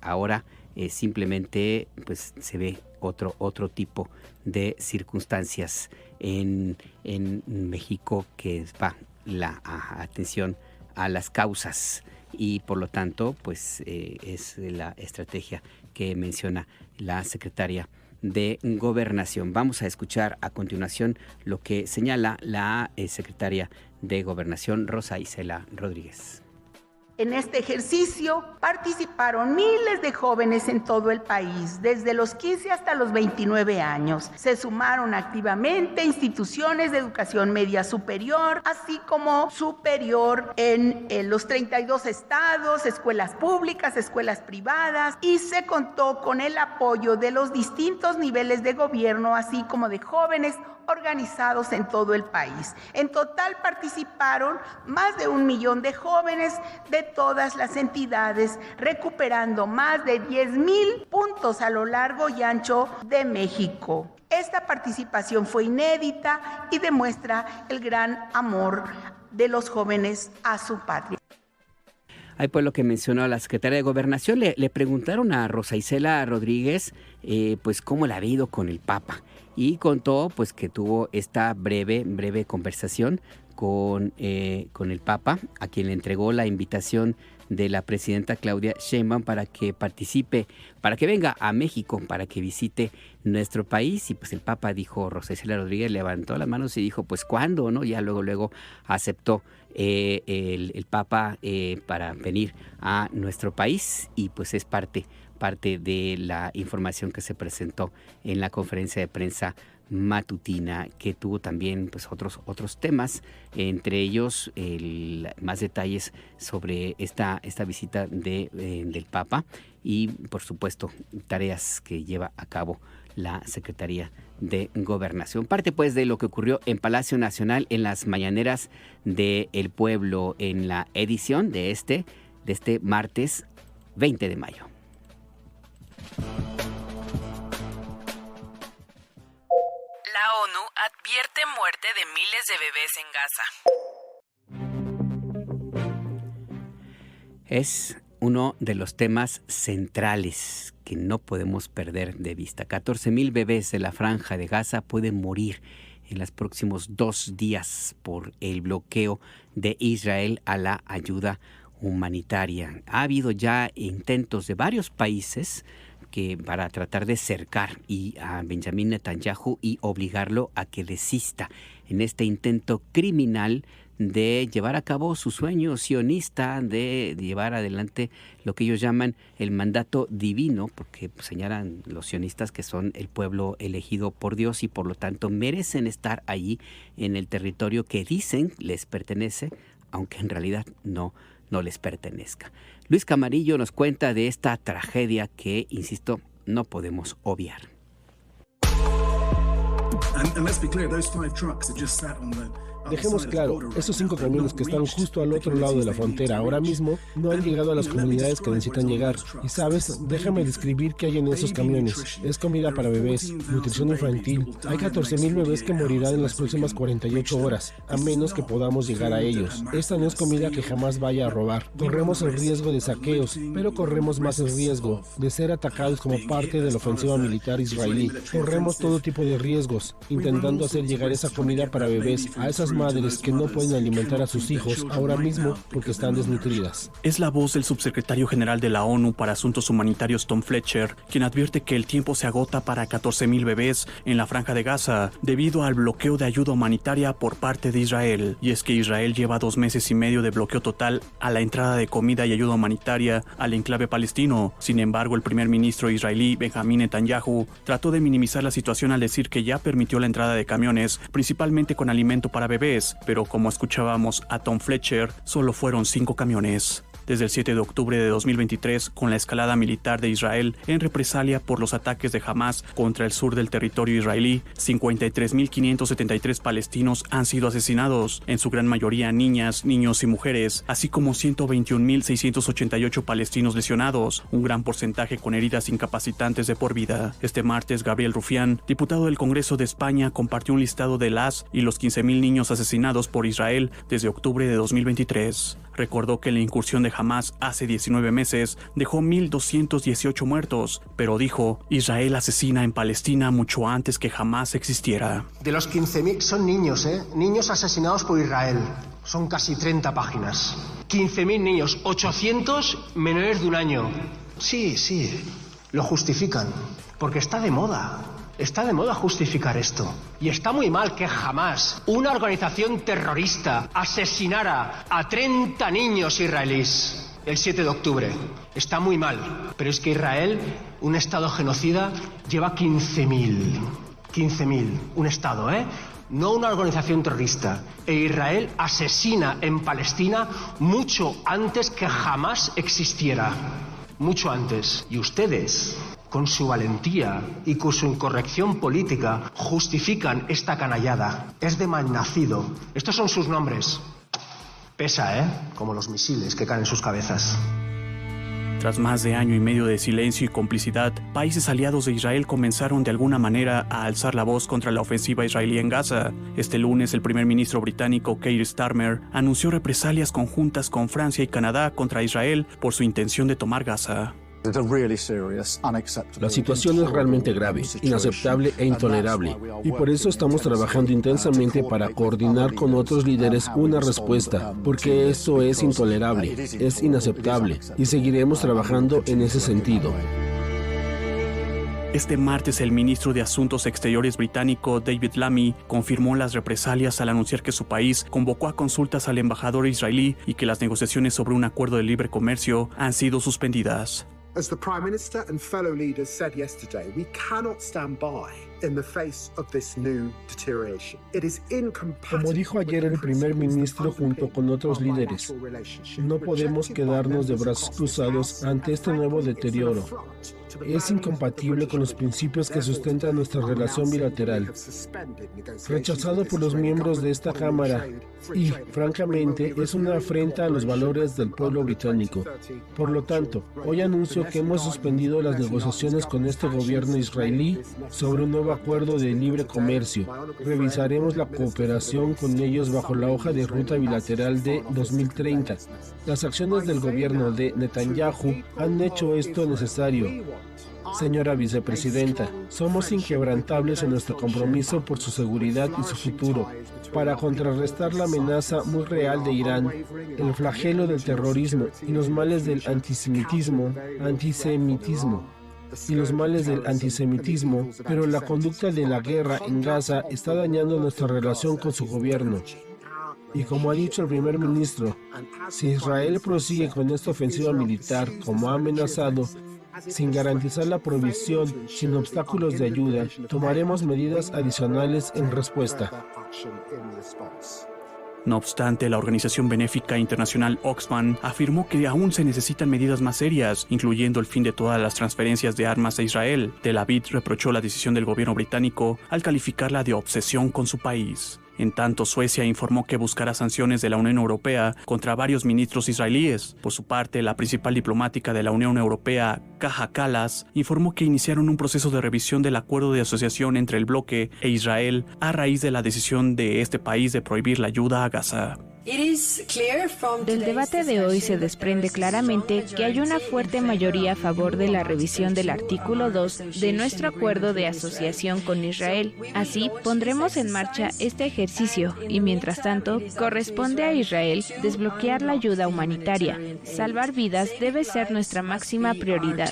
ahora simplemente pues se ve otro tipo de circunstancias en México, que va la atención a las causas y por lo tanto pues es la estrategia que menciona la secretaria de Gobernación. Vamos a escuchar a continuación lo que señala la secretaria de Gobernación, Rosa Isela Rodríguez. En este ejercicio participaron miles de jóvenes en todo el país, desde los 15 hasta los 29 años. Se sumaron activamente instituciones de educación media superior, así como superior en los 32 estados, escuelas públicas, escuelas privadas, y se contó con el apoyo de los distintos niveles de gobierno, así como de jóvenes organizados en todo el país. En total participaron más de 1 millón de jóvenes de todas las entidades, recuperando más de 10,000 puntos a lo largo y ancho de México. Esta participación fue inédita y demuestra el gran amor de los jóvenes a su patria. Ahí pues lo que mencionó la secretaria de Gobernación. Le preguntaron a Rosa Isela Rodríguez pues cómo le había ido con el Papa. Y contó pues que tuvo esta breve conversación con el Papa, a quien le entregó la invitación de la presidenta Claudia Sheinbaum para que participe, para que venga a México, para que visite nuestro país. Y pues el Papa dijo, Rosa Isela Rodríguez levantó las manos y dijo, pues ¿cuándo? ¿No? Ya luego aceptó el Papa para venir a nuestro país y pues es parte de la información que se presentó en la conferencia de prensa matutina, que tuvo también pues otros temas, entre ellos más detalles sobre esta visita del Papa y por supuesto tareas que lleva a cabo la Secretaría de Gobernación. Parte pues de lo que ocurrió en Palacio Nacional en las mañaneras del pueblo en la edición de este martes 20 de mayo. La ONU advierte muerte de miles de bebés en Gaza. Es uno de los temas centrales que no podemos perder de vista. 14,000 bebés de la Franja de Gaza pueden morir en los próximos 2 días por el bloqueo de Israel a la ayuda humanitaria. Ha habido ya intentos de varios países para tratar de cercar a Benjamín Netanyahu y obligarlo a que desista en este intento criminal de llevar a cabo su sueño sionista, de llevar adelante lo que ellos llaman el mandato divino, porque señalan los sionistas que son el pueblo elegido por Dios y por lo tanto merecen estar allí en el territorio que dicen les pertenece, aunque en realidad no les pertenezca. Luis Camarillo nos cuenta de esta tragedia que, insisto, no podemos obviar. Dejemos claro, esos 5 camiones que están justo al otro lado de la frontera ahora mismo no han llegado a las comunidades que necesitan llegar. Y sabes, déjame describir qué hay en esos camiones. Es comida para bebés, nutrición infantil. Hay 14,000 bebés que morirán en las próximas 48 horas, a menos que podamos llegar a ellos. Esta no es comida que jamás vaya a robar. Corremos el riesgo de saqueos, pero corremos más el riesgo de ser atacados como parte de la ofensiva militar israelí. Corremos todo tipo de riesgos, intentando hacer llegar esa comida para bebés a esas madres que no pueden alimentar a sus hijos ahora mismo porque están desnutridas. Es la voz del subsecretario general de la ONU para Asuntos Humanitarios, Tom Fletcher, quien advierte que el tiempo se agota para 14,000 bebés en la Franja de Gaza debido al bloqueo de ayuda humanitaria por parte de Israel. Y es que Israel lleva 2 meses y medio de bloqueo total a la entrada de comida y ayuda humanitaria al enclave palestino. Sin embargo, el primer ministro israelí, Benjamín Netanyahu, trató de minimizar la situación al decir que ya permitió la entrada de camiones, principalmente con alimento para bebés, pero como escuchábamos a Tom Fletcher, solo fueron 5 camiones. Desde el 7 de octubre de 2023, con la escalada militar de Israel en represalia por los ataques de Hamas contra el sur del territorio israelí, 53,573 palestinos han sido asesinados, en su gran mayoría niñas, niños y mujeres, así como 121,688 palestinos lesionados, un gran porcentaje con heridas incapacitantes de por vida. Este martes, Gabriel Rufián, diputado del Congreso de España, compartió un listado de las y los 15,000 niños asesinados por Israel desde octubre de 2023. Recordó que la incursión de Hamas hace 19 meses dejó 1,218 muertos, pero dijo, Israel asesina en Palestina mucho antes que Hamas existiera. De los 15,000 son niños, niños asesinados por Israel. Son casi 30 páginas. 15.000 niños, 800 menores de un año. Sí, lo justifican, porque está de moda. Está de moda justificar esto. Y está muy mal que jamás una organización terrorista asesinara a 30 niños israelíes el 7 de octubre. Está muy mal. Pero es que Israel, un estado genocida, lleva 15.000. 15.000. Un estado, no una organización terrorista. E Israel asesina en Palestina mucho antes que jamás existiera. Mucho antes. Y ustedes, con su valentía y con su incorrección política, justifican esta canallada. Es de malnacido. Estos son sus nombres. Pesa, como los misiles que caen en sus cabezas. Tras más de año y medio de silencio y complicidad, países aliados de Israel comenzaron de alguna manera a alzar la voz contra la ofensiva israelí en Gaza. Este lunes, el primer ministro británico Keir Starmer anunció represalias conjuntas con Francia y Canadá contra Israel por su intención de tomar Gaza. La situación es realmente grave, inaceptable e intolerable, y por eso estamos trabajando intensamente para coordinar con otros líderes una respuesta, porque esto es intolerable, es inaceptable, y seguiremos trabajando en ese sentido. Este martes, el ministro de Asuntos Exteriores británico David Lammy confirmó las represalias al anunciar que su país convocó a consultas al embajador israelí y que las negociaciones sobre un acuerdo de libre comercio han sido suspendidas. As the Prime Minister and fellow leaders said yesterday, we cannot stand by in the face of this new deterioration. It is incompatible. Como dijo ayer el primer ministro junto con otros líderes, no podemos quedarnos de brazos cruzados ante este nuevo deterioro. Es incompatible con los principios que sustentan nuestra relación bilateral, rechazado por los miembros de esta Cámara y, francamente, es una afrenta a los valores del pueblo británico. Por lo tanto, hoy anuncio que hemos suspendido las negociaciones con este gobierno israelí sobre un nuevo acuerdo de libre comercio. Revisaremos la cooperación con ellos bajo la hoja de ruta bilateral de 2030. Las acciones del gobierno de Netanyahu han hecho esto necesario. Señora vicepresidenta, somos inquebrantables en nuestro compromiso por su seguridad y su futuro, para contrarrestar la amenaza muy real de Irán, el flagelo del terrorismo y los males del antisemitismo, pero la conducta de la guerra en Gaza está dañando nuestra relación con su gobierno. Y como ha dicho el primer ministro, si Israel prosigue con esta ofensiva militar como ha amenazado, sin garantizar la provisión, sin obstáculos de ayuda, tomaremos medidas adicionales en respuesta. No obstante, la organización benéfica internacional Oxfam afirmó que aún se necesitan medidas más serias, incluyendo el fin de todas las transferencias de armas a Israel. Tel Aviv reprochó la decisión del gobierno británico al calificarla de obsesión con su país. En tanto, Suecia informó que buscará sanciones de la Unión Europea contra varios ministros israelíes. Por su parte, la principal diplomática de la Unión Europea, Kaja Kallas, informó que iniciaron un proceso de revisión del acuerdo de asociación entre el bloque e Israel a raíz de la decisión de este país de prohibir la ayuda a Gaza. Del debate de hoy se desprende claramente que hay una fuerte mayoría a favor de la revisión del artículo 2 de nuestro acuerdo de asociación con Israel. Así, pondremos en marcha este ejercicio y, mientras tanto, corresponde a Israel desbloquear la ayuda humanitaria. Salvar vidas debe ser nuestra máxima prioridad.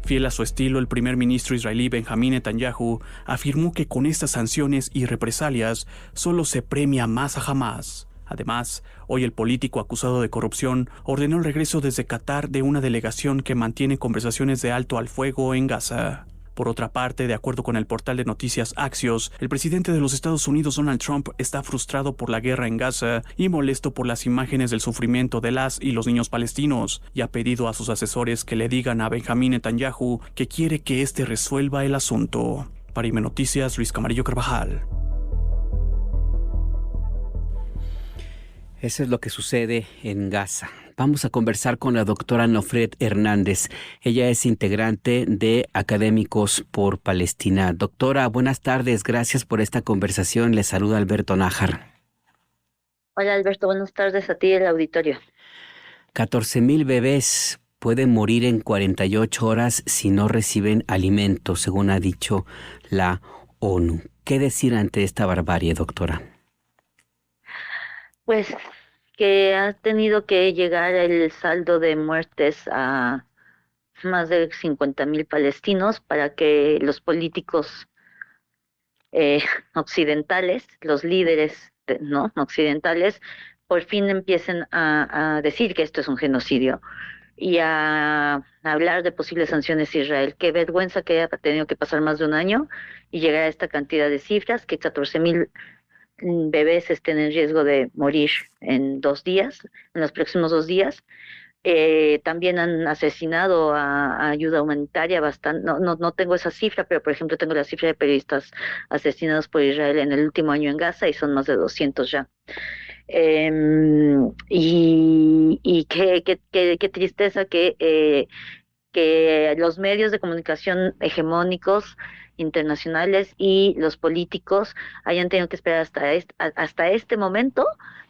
Fiel a su estilo, el primer ministro israelí Benjamín Netanyahu afirmó que con estas sanciones y represalias solo se premia más a Hamás. Además, hoy el político acusado de corrupción ordenó el regreso desde Qatar de una delegación que mantiene conversaciones de alto al fuego en Gaza. Por otra parte, de acuerdo con el portal de noticias Axios, el presidente de los Estados Unidos, Donald Trump, está frustrado por la guerra en Gaza y molesto por las imágenes del sufrimiento de las y los niños palestinos, y ha pedido a sus asesores que le digan a Benjamín Netanyahu que quiere que éste resuelva el asunto. Para IME Noticias, Luis Camarillo Carvajal. Eso es lo que sucede en Gaza. Vamos a conversar con la doctora Nofret Hernández. Ella es integrante de Académicos por Palestina. Doctora, buenas tardes. Gracias por esta conversación. Le saluda Alberto Nájar. Hola, Alberto. Buenas tardes a ti y al auditorio. 14,000 bebés pueden morir en 48 horas si no reciben alimento, según ha dicho la ONU. ¿Qué decir ante esta barbarie, doctora? Pues que ha tenido que llegar el saldo de muertes a más de 50.000 palestinos para que los políticos occidentales, los líderes ¿no? occidentales, por fin empiecen a decir que esto es un genocidio y a hablar de posibles sanciones a Israel. Qué vergüenza que haya tenido que pasar más de un año y llegar a esta cantidad de cifras, que 14.000 bebés estén en riesgo de morir en los próximos 2 días. También han asesinado a ayuda humanitaria bastante, no tengo esa cifra, pero por ejemplo tengo la cifra de periodistas asesinados por Israel en el último año en Gaza y son más de 200 ya. Y qué tristeza que los medios de comunicación hegemónicos internacionales y los políticos hayan tenido que esperar hasta este momento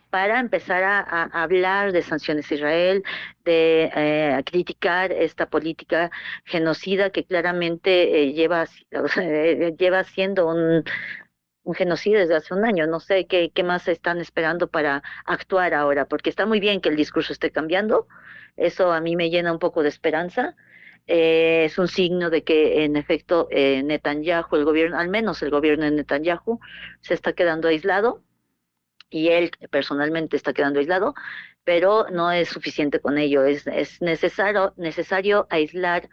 para empezar a hablar de sanciones a Israel, de criticar esta política genocida que claramente lleva siendo un genocidio desde hace un año. No sé qué más están esperando para actuar ahora, porque está muy bien que el discurso esté cambiando, eso a mí me llena un poco de esperanza. Es un signo de que en efecto Netanyahu, el gobierno, al menos el gobierno de Netanyahu, se está quedando aislado, y él personalmente está quedando aislado, pero no es suficiente con ello. Es necesario aislar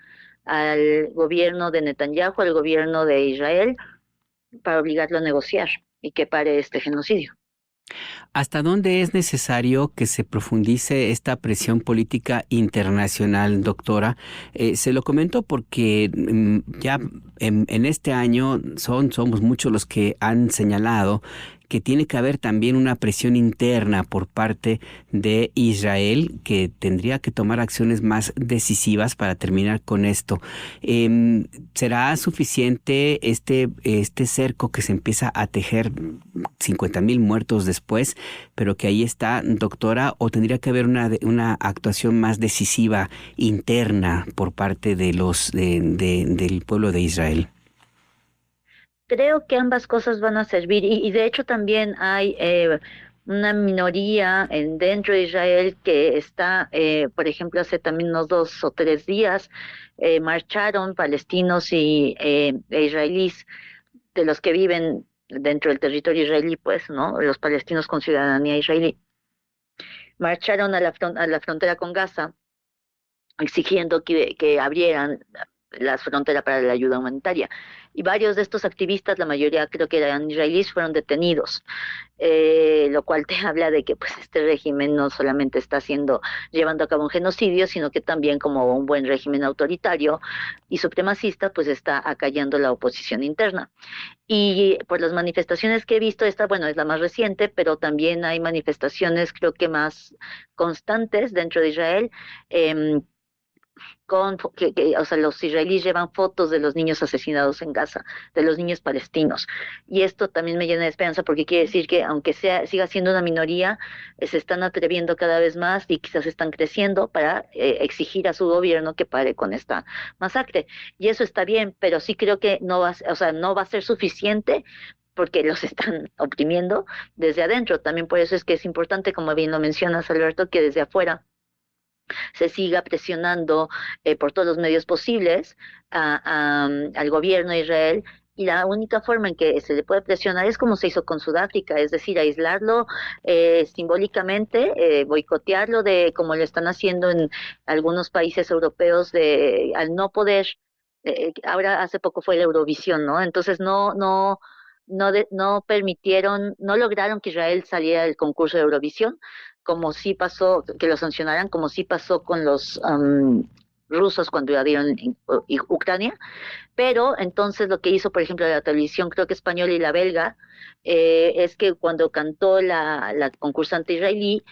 al gobierno de Netanyahu, al gobierno de Israel, para obligarlo a negociar y que pare este genocidio. ¿Hasta dónde es necesario que se profundice esta presión política internacional, doctora? Se lo comento porque ya en este año somos muchos los que han señalado que tiene que haber también una presión interna por parte de Israel, que tendría que tomar acciones más decisivas para terminar con esto. ¿Será suficiente este cerco que se empieza a tejer 50.000 muertos después, pero que ahí está, doctora, o tendría que haber una actuación más decisiva interna por parte de del pueblo de Israel? Creo que ambas cosas van a servir y de hecho también hay una minoría dentro de Israel que está, por ejemplo, hace también unos 2 o 3 días marcharon palestinos e israelíes, de los que viven dentro del territorio israelí, pues, ¿no? Los palestinos con ciudadanía israelí. Marcharon a la frontera con Gaza exigiendo que abrieran la frontera para la ayuda humanitaria. Y varios de estos activistas, la mayoría creo que eran israelíes, fueron detenidos, lo cual te habla de que pues este régimen no solamente está llevando a cabo un genocidio, sino que también, como un buen régimen autoritario y supremacista, pues está acallando la oposición interna. Y por las manifestaciones que he visto, esta, bueno, es la más reciente, pero también hay manifestaciones creo que más constantes dentro de Israel, o sea, los israelíes llevan fotos de los niños asesinados en Gaza, de los niños palestinos. Y esto también me llena de esperanza, porque quiere decir que aunque siga siendo una minoría, se están atreviendo cada vez más y quizás están creciendo para exigir a su gobierno que pare con esta masacre. Y eso está bien, pero sí creo que no va a ser suficiente, porque los están oprimiendo desde adentro. También por eso es que es importante, como bien lo mencionas, Alberto, que desde afuera se siga presionando por todos los medios posibles al gobierno de Israel, y la única forma en que se le puede presionar es como se hizo con Sudáfrica, es decir, aislarlo simbólicamente, boicotearlo, como lo están haciendo en algunos países europeos, al no poder, ahora hace poco fue la Eurovisión, ¿no? Entonces no lograron que Israel saliera del concurso de Eurovisión, como sí pasó, que lo sancionaran, como sí pasó con los rusos cuando invadieron Ucrania. Pero entonces lo que hizo, por ejemplo, la televisión, creo que española y la belga, es que cuando cantó la concursante israelí,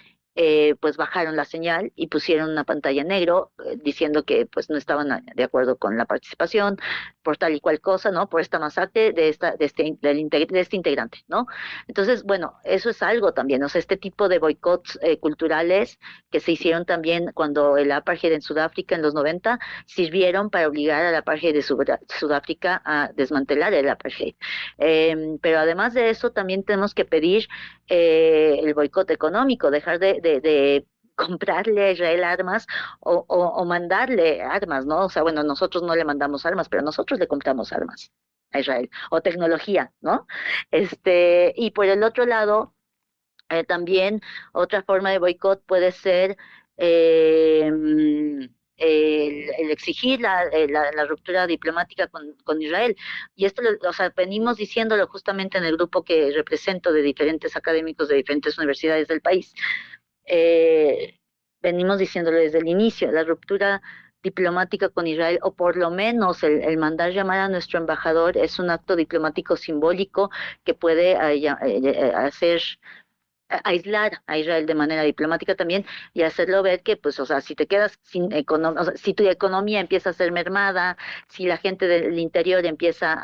pues bajaron la señal y pusieron una pantalla en negro diciendo que pues no estaban de acuerdo con la participación por tal y cual cosa, ¿no? Por esta masacre de este integrante, ¿no? Entonces, bueno, eso es algo también, o sea, este tipo de boicots culturales que se hicieron también cuando el apartheid en Sudáfrica en los 90 sirvieron para obligar al apartheid de Sudáfrica a desmantelar el apartheid. Pero además de eso, también tenemos que pedir el boicot económico, dejar de de comprarle a Israel armas o mandarle armas, ¿no? O sea, bueno, nosotros no le mandamos armas, pero nosotros le compramos armas a Israel, o tecnología, ¿no? Y por el otro lado, también otra forma de boicot puede ser el exigir la ruptura diplomática con Israel. Y esto, o sea, venimos diciéndolo justamente en el grupo que represento de diferentes académicos de diferentes universidades del país. Venimos diciéndolo desde el inicio, la ruptura diplomática con Israel, o por lo menos el mandar llamar a nuestro embajador, es un acto diplomático simbólico que puede aislar a Israel de manera diplomática también, y hacerlo ver que, pues, o sea, si te quedas sin economía, o sea, si tu economía empieza a ser mermada, si la gente del interior empieza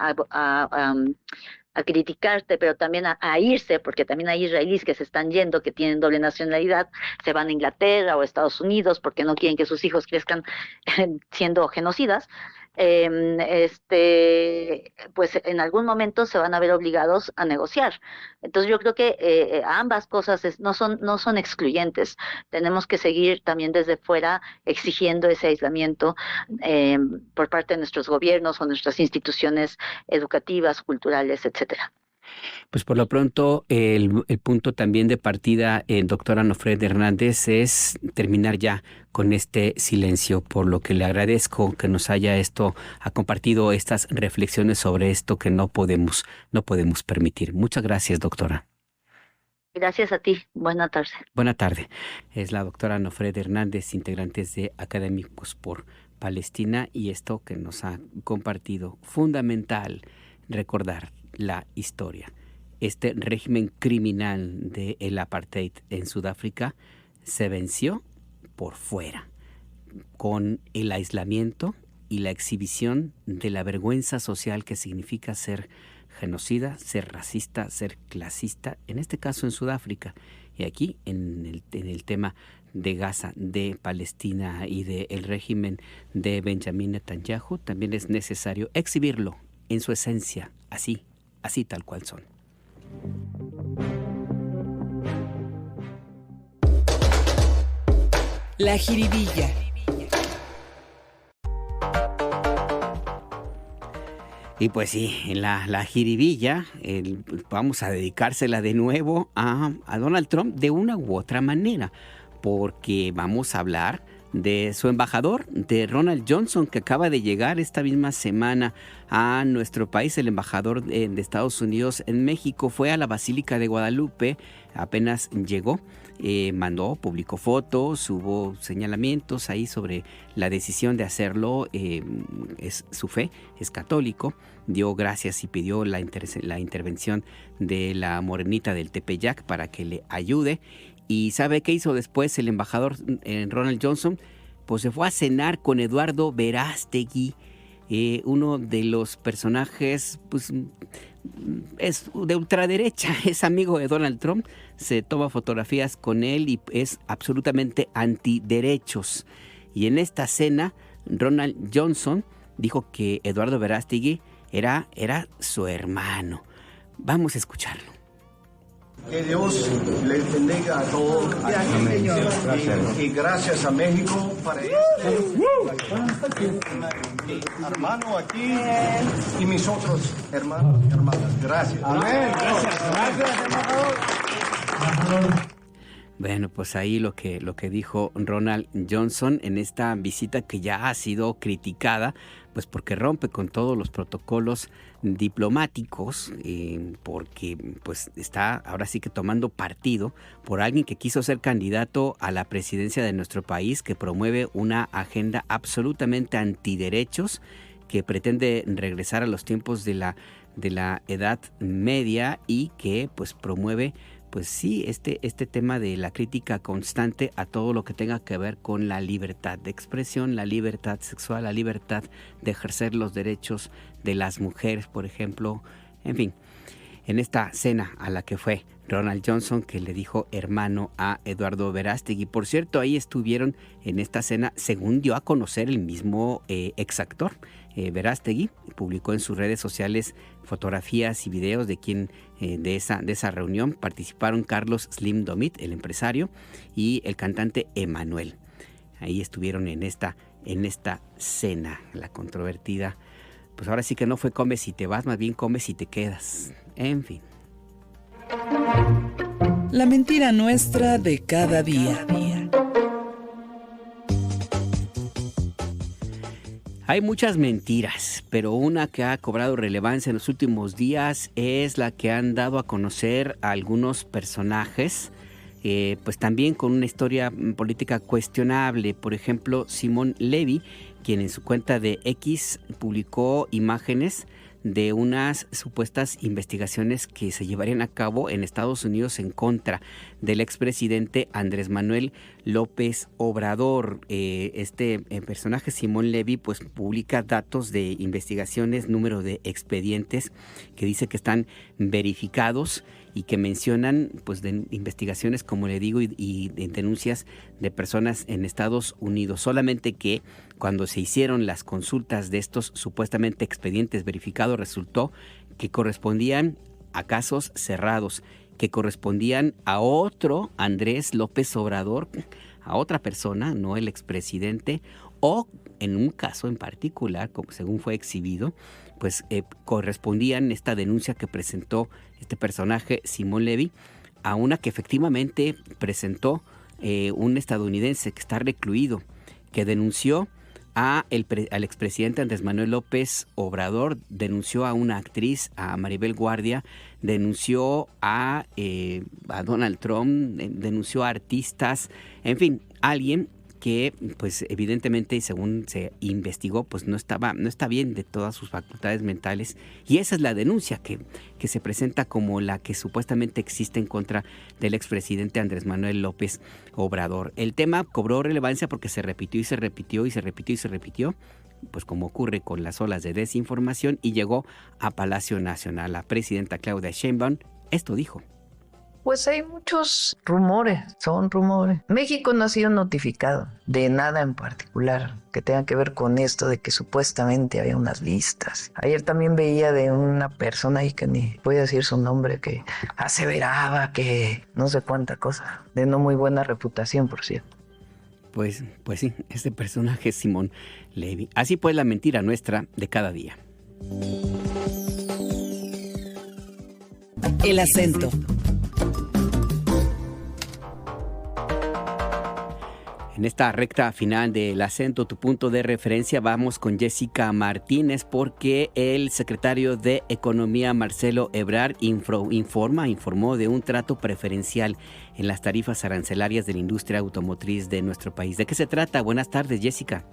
a criticarte, pero también a irse, porque también hay israelíes que se están yendo, que tienen doble nacionalidad, se van a Inglaterra o Estados Unidos porque no quieren que sus hijos crezcan siendo genocidas, pues en algún momento se van a ver obligados a negociar. Entonces yo creo que ambas cosas no son excluyentes. Tenemos que seguir también desde fuera exigiendo ese aislamiento por parte de nuestros gobiernos o nuestras instituciones educativas, culturales, etcétera. Pues por lo pronto el punto también de partida, doctora Nofret Hernández, es terminar ya con este silencio, por lo que le agradezco que nos ha compartido estas reflexiones sobre esto que no podemos permitir. Muchas gracias, doctora. Gracias a ti. Buena tarde. Buena tarde. Es la doctora Nofret Hernández, integrante de Académicos por Palestina, y esto que nos ha compartido, fundamental recordar la historia. Este régimen criminal del apartheid en Sudáfrica se venció por fuera, con el aislamiento y la exhibición de la vergüenza social que significa ser genocida, ser racista, ser clasista, en este caso en Sudáfrica. Y aquí en el tema de Gaza, de Palestina y del régimen de Benjamín Netanyahu, también es necesario exhibirlo en su esencia, así tal cual son. La jiribilla. Y pues sí, la jiribilla, vamos a dedicársela de nuevo a Donald Trump de una u otra manera, porque vamos a hablar de su embajador, de Ronald Johnson, que acaba de llegar esta misma semana a nuestro país. El embajador de Estados Unidos en México fue a la Basílica de Guadalupe, apenas llegó, publicó fotos, hubo señalamientos ahí sobre la decisión de hacerlo. Es su fe, es católico, dio gracias y pidió la intervención de la morenita del Tepeyac para que le ayude. ¿Y sabe qué hizo después el embajador Ronald Johnson? Pues se fue a cenar con Eduardo Verástegui, uno de los personajes, pues es de ultraderecha, es amigo de Donald Trump, se toma fotografías con él y es absolutamente antiderechos. Y en esta cena, Ronald Johnson dijo que Eduardo Verástegui era su hermano. Vamos a escucharlo. Que Dios les bendiga a todos. Y gracias a México para hermano aquí y mis otros hermanos y hermanas. Gracias. Amén. Gracias, embajador. Bueno, pues ahí lo que dijo Ronald Johnson en esta visita, que ya ha sido criticada, pues porque rompe con todos los protocolos diplomáticos, porque pues está ahora sí que tomando partido por alguien que quiso ser candidato a la presidencia de nuestro país, que promueve una agenda absolutamente antiderechos, que pretende regresar a los tiempos de la Edad Media y que pues promueve, pues sí, este tema de la crítica constante a todo lo que tenga que ver con la libertad de expresión, la libertad sexual, la libertad de ejercer los derechos de las mujeres, por ejemplo. En fin, en esta cena a la que fue Ronald Johnson, que le dijo hermano a Eduardo Verástegui. Por cierto, ahí estuvieron en esta cena, según dio a conocer el mismo exactor, Verástegui publicó en sus redes sociales fotografías y videos de de esa reunión. Participaron Carlos Slim Domit, el empresario, y el cantante Emanuel. Ahí estuvieron en esta cena, la controvertida. Pues ahora sí que no fue come si te vas, más bien come si te quedas. En fin. La mentira nuestra de cada día. Hay muchas mentiras, pero una que ha cobrado relevancia en los últimos días es la que han dado a conocer a algunos personajes, pues también con una historia política cuestionable. Por ejemplo, Simón Levy, quien en su cuenta de X publicó imágenes de unas supuestas investigaciones que se llevarían a cabo en Estados Unidos en contra del expresidente Andrés Manuel López Obrador. Este personaje, Simón Levy, pues publica datos de investigaciones, número de expedientes que dice que están verificados y que mencionan pues de investigaciones, como le digo, y de denuncias de personas en Estados Unidos. Solamente que cuando se hicieron las consultas de estos supuestamente expedientes verificados, resultó que correspondían a casos cerrados, que correspondían a otro Andrés López Obrador, a otra persona, no el expresidente, o en un caso en particular, como según fue exhibido, pues correspondían esta denuncia que presentó este personaje, Simón Levy, a una que efectivamente presentó un estadounidense que está recluido, que denunció al expresidente Andrés Manuel López Obrador, denunció a una actriz, a Maribel Guardia, denunció a Donald Trump, denunció a artistas, en fin, alguien que pues evidentemente, según se investigó, pues no está bien de todas sus facultades mentales, y esa es la denuncia que se presenta como la que supuestamente existe en contra del expresidente Andrés Manuel López Obrador. El tema cobró relevancia porque se repitió y se repitió y se repitió y se repitió, pues como ocurre con las olas de desinformación, y llegó a Palacio Nacional. La presidenta Claudia Sheinbaum esto dijo. Pues hay muchos rumores, son rumores. México no ha sido notificado de nada en particular que tenga que ver con esto de que supuestamente había unas listas. Ayer también veía de una persona ahí que ni voy a decir su nombre, que aseveraba que no sé cuánta cosa, de no muy buena reputación, por cierto. Pues sí, este personaje es Simón Levy. Así pues, la mentira nuestra de cada día. El acento. En esta recta final del acento, tu punto de referencia, vamos con Jessica Martínez, porque el secretario de Economía, Marcelo Ebrard, informó de un trato preferencial en las tarifas arancelarias de la industria automotriz de nuestro país. ¿De qué se trata? Buenas tardes, Jessica.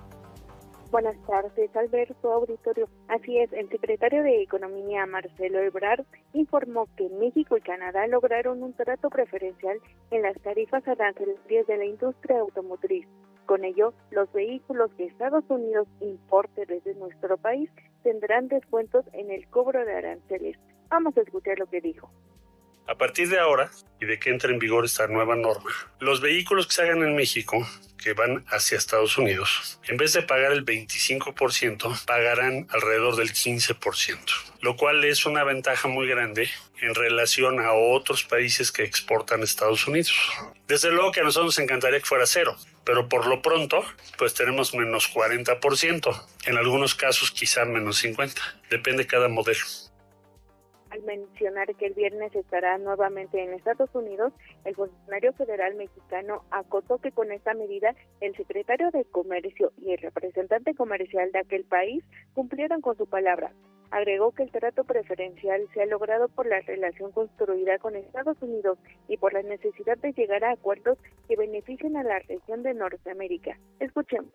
Buenas tardes, Alberto, auditorio. Así es, el secretario de Economía, Marcelo Ebrard, informó que México y Canadá lograron un trato preferencial en las tarifas arancelarias de la industria automotriz. Con ello, los vehículos que Estados Unidos importe desde nuestro país tendrán descuentos en el cobro de aranceles. Vamos a escuchar lo que dijo. A partir de ahora, y de que entre en vigor esta nueva norma, los vehículos que se hagan en México, que van hacia Estados Unidos, en vez de pagar el 25%, pagarán alrededor del 15%, lo cual es una ventaja muy grande en relación a otros países que exportan a Estados Unidos. Desde luego que a nosotros nos encantaría que fuera cero, pero por lo pronto, pues tenemos menos 40%, en algunos casos quizá menos 50%, depende de cada modelo. Al mencionar que el viernes estará nuevamente en Estados Unidos, el funcionario federal mexicano acotó que con esta medida el secretario de Comercio y el representante comercial de aquel país cumplieron con su palabra. Agregó que el trato preferencial se ha logrado por la relación construida con Estados Unidos y por la necesidad de llegar a acuerdos que beneficien a la región de Norteamérica. Escuchemos.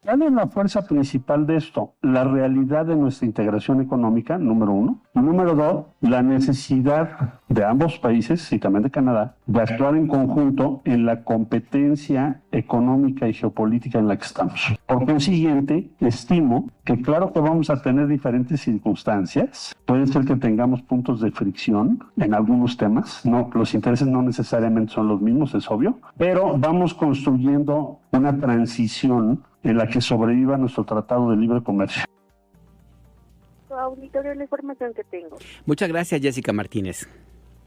¿Cuál es la fuerza principal de esto? La realidad de nuestra integración económica, número uno. Y número dos, la necesidad de ambos países, y también de Canadá, de actuar en conjunto en la competencia económica y geopolítica en la que estamos. Por consiguiente, estimo que claro que vamos a tener diferentes circunstancias. Puede ser que tengamos puntos de fricción en algunos temas. No, los intereses no necesariamente son los mismos, es obvio. Pero vamos construyendo una transición en la que sobreviva nuestro Tratado de Libre Comercio. auditorio, la información que tengo. Muchas gracias, Jessica Martínez.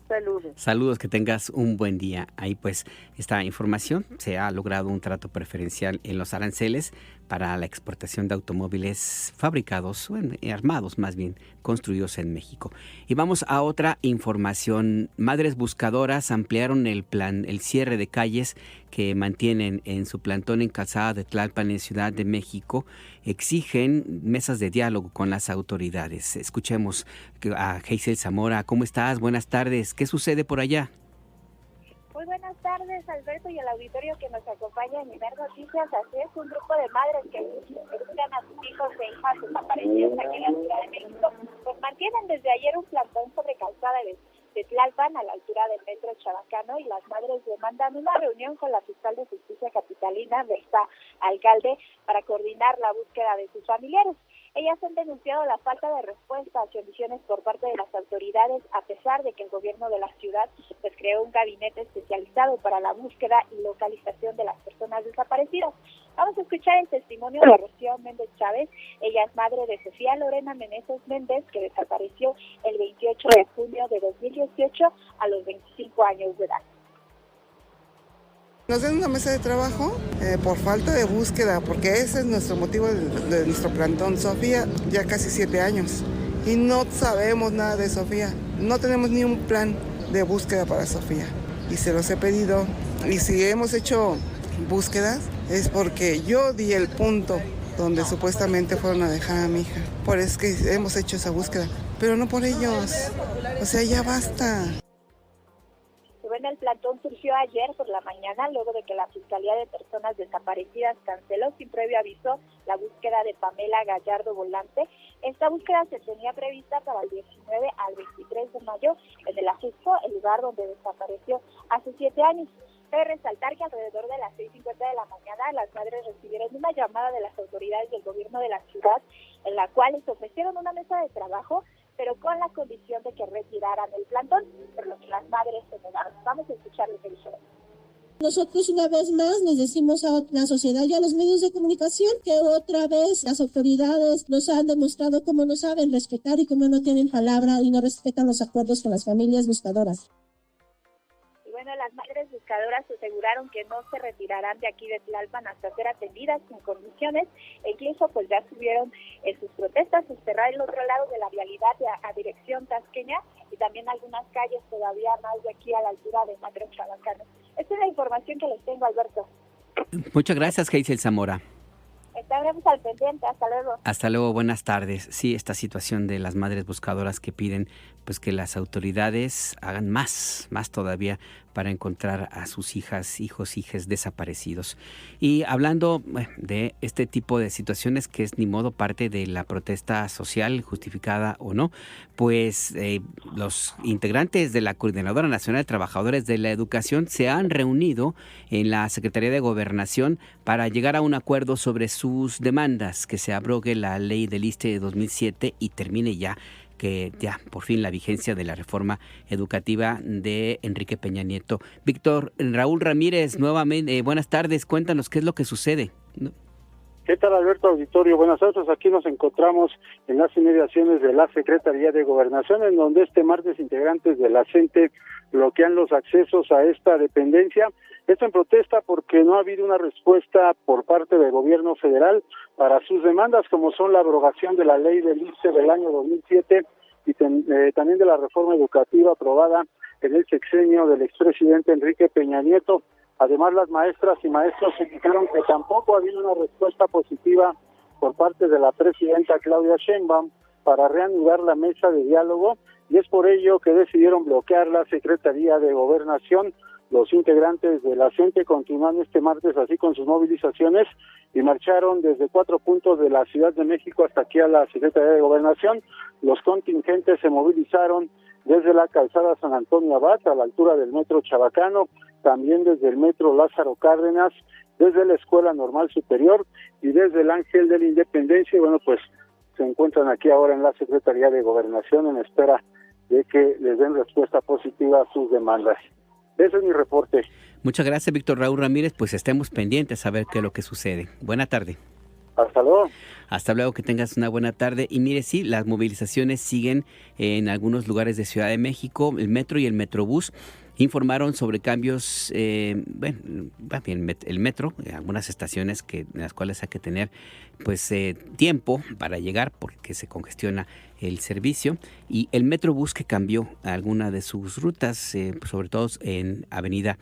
Saludos. Saludos, que tengas un buen día. Ahí pues esta información, se ha logrado un trato preferencial en los aranceles para la exportación de automóviles fabricados, armados más bien, construidos en México. Y vamos a otra información. Madres buscadoras ampliaron el cierre de calles que mantienen en su plantón en Calzada de Tlalpan en Ciudad de México. Exigen mesas de diálogo con las autoridades. Escuchemos a Geisel Zamora. ¿Cómo estás? Buenas tardes. ¿Qué sucede por allá? Muy buenas tardes, Alberto, y el auditorio que nos acompaña en Imer Noticias. Así es, un grupo de madres que buscan a sus hijos e hijas desaparecidos aquí en la Ciudad de México, pues mantienen desde ayer un plantón sobre Calzada de Tlalpan a la altura del metro Chabacano, y las madres demandan una reunión con la fiscal de justicia capitalina, Berta Alcalde, para coordinar la búsqueda de sus familiares. Ellas han denunciado la falta de respuesta a omisiones por parte de las autoridades, a pesar de que el gobierno de la ciudad pues creó un gabinete especializado para la búsqueda y localización de las personas desaparecidas. Vamos a escuchar el testimonio de Rocío Méndez Chávez. Ella es madre de Sofía Lorena Meneses Méndez, que desapareció el 28 de junio de 2018 a los 25 años de edad. Nos den una mesa de trabajo por falta de búsqueda, porque ese es nuestro motivo de nuestro plantón. Sofía, ya casi 7 años, y no sabemos nada de Sofía. No tenemos ni un plan de búsqueda para Sofía, y se los he pedido. Y si hemos hecho búsquedas, es porque yo di el punto donde supuestamente fueron a dejar a mi hija. Por eso es que hemos hecho esa búsqueda, pero no por ellos. O sea, ya basta. El plantón surgió ayer por la mañana, luego de que la Fiscalía de Personas Desaparecidas canceló sin previo aviso la búsqueda de Pamela Gallardo Volante. Esta búsqueda se tenía prevista para el 19 al 23 de mayo en el Ajusco, el lugar donde desapareció hace 7 años. Cabe resaltar que alrededor de las 6:50 de la mañana las madres recibieron una llamada de las autoridades del gobierno de la ciudad, en la cual les ofrecieron una mesa de trabajo, pero con la condición de que retiraran el plantón, por lo que las madres se negaron. Vamos a escuchar lo que dijeron. Nosotros una vez más les decimos a la sociedad y a los medios de comunicación que otra vez las autoridades nos han demostrado cómo no saben respetar y cómo no tienen palabra y no respetan los acuerdos con las familias buscadoras. Bueno, las madres buscadoras aseguraron que no se retirarán de aquí de Tlalpan hasta ser atendidas en condiciones, e incluso pues ya subieron sus protestas a cerrar el otro lado de la vialidad a dirección tasqueña, y también algunas calles todavía más de aquí a la altura de Metro Chabacano. Esta es la información que les tengo, Alberto. Muchas gracias, Geisel Zamora. Estaremos al pendiente. Hasta luego. Hasta luego, buenas tardes. Sí, esta situación de las madres buscadoras que piden pues que las autoridades hagan más todavía para encontrar a sus hijas, hijos, hijas desaparecidos. Y hablando de este tipo de situaciones que es ni modo parte de la protesta social, justificada o no, pues los integrantes de la Coordinadora Nacional de Trabajadores de la Educación se han reunido en la Secretaría de Gobernación para llegar a un acuerdo sobre sus demandas, que se abrogue la ley del ISSSTE de 2007 y termine ya por fin la vigencia de la reforma educativa de Enrique Peña Nieto. Víctor Raúl Ramírez, nuevamente, buenas tardes, cuéntanos qué es lo que sucede. ¿Qué tal, Alberto Auditorio? Buenas tardes, aquí nos encontramos en las inmediaciones de la Secretaría de Gobernación, en donde este martes integrantes de la CENTE bloquean los accesos a esta dependencia. Esto en protesta porque no ha habido una respuesta por parte del gobierno federal para sus demandas, como son la abrogación de la ley del ISSSTE del año 2007 y también de la reforma educativa aprobada en el sexenio del expresidente Enrique Peña Nieto. Además, las maestras y maestros indicaron que tampoco ha habido una respuesta positiva por parte de la presidenta Claudia Sheinbaum para reanudar la mesa de diálogo, y es por ello que decidieron bloquear la Secretaría de Gobernación. Los integrantes de la CENTE continúan este martes así con sus movilizaciones y marcharon desde 4 puntos de la Ciudad de México hasta aquí a la Secretaría de Gobernación. Los contingentes se movilizaron desde la calzada San Antonio Abad a la altura del metro Chabacano, también desde el metro Lázaro Cárdenas, desde la Escuela Normal Superior y desde el Ángel de la Independencia. Y bueno, pues se encuentran aquí ahora en la Secretaría de Gobernación en espera de que les den respuesta positiva a sus demandas. Ese es mi reporte. Muchas gracias, Víctor Raúl Ramírez. Pues estemos pendientes a ver qué es lo que sucede. Buena tarde. Hasta luego. Hasta luego, que tengas una buena tarde. Y mire, sí, las movilizaciones siguen en algunos lugares de Ciudad de México. El metro y el metrobús informaron sobre cambios, el metro, en algunas estaciones en las cuales hay que tener pues tiempo para llegar porque se congestiona el servicio, y el metrobús que cambió alguna de sus rutas, sobre todo en Avenida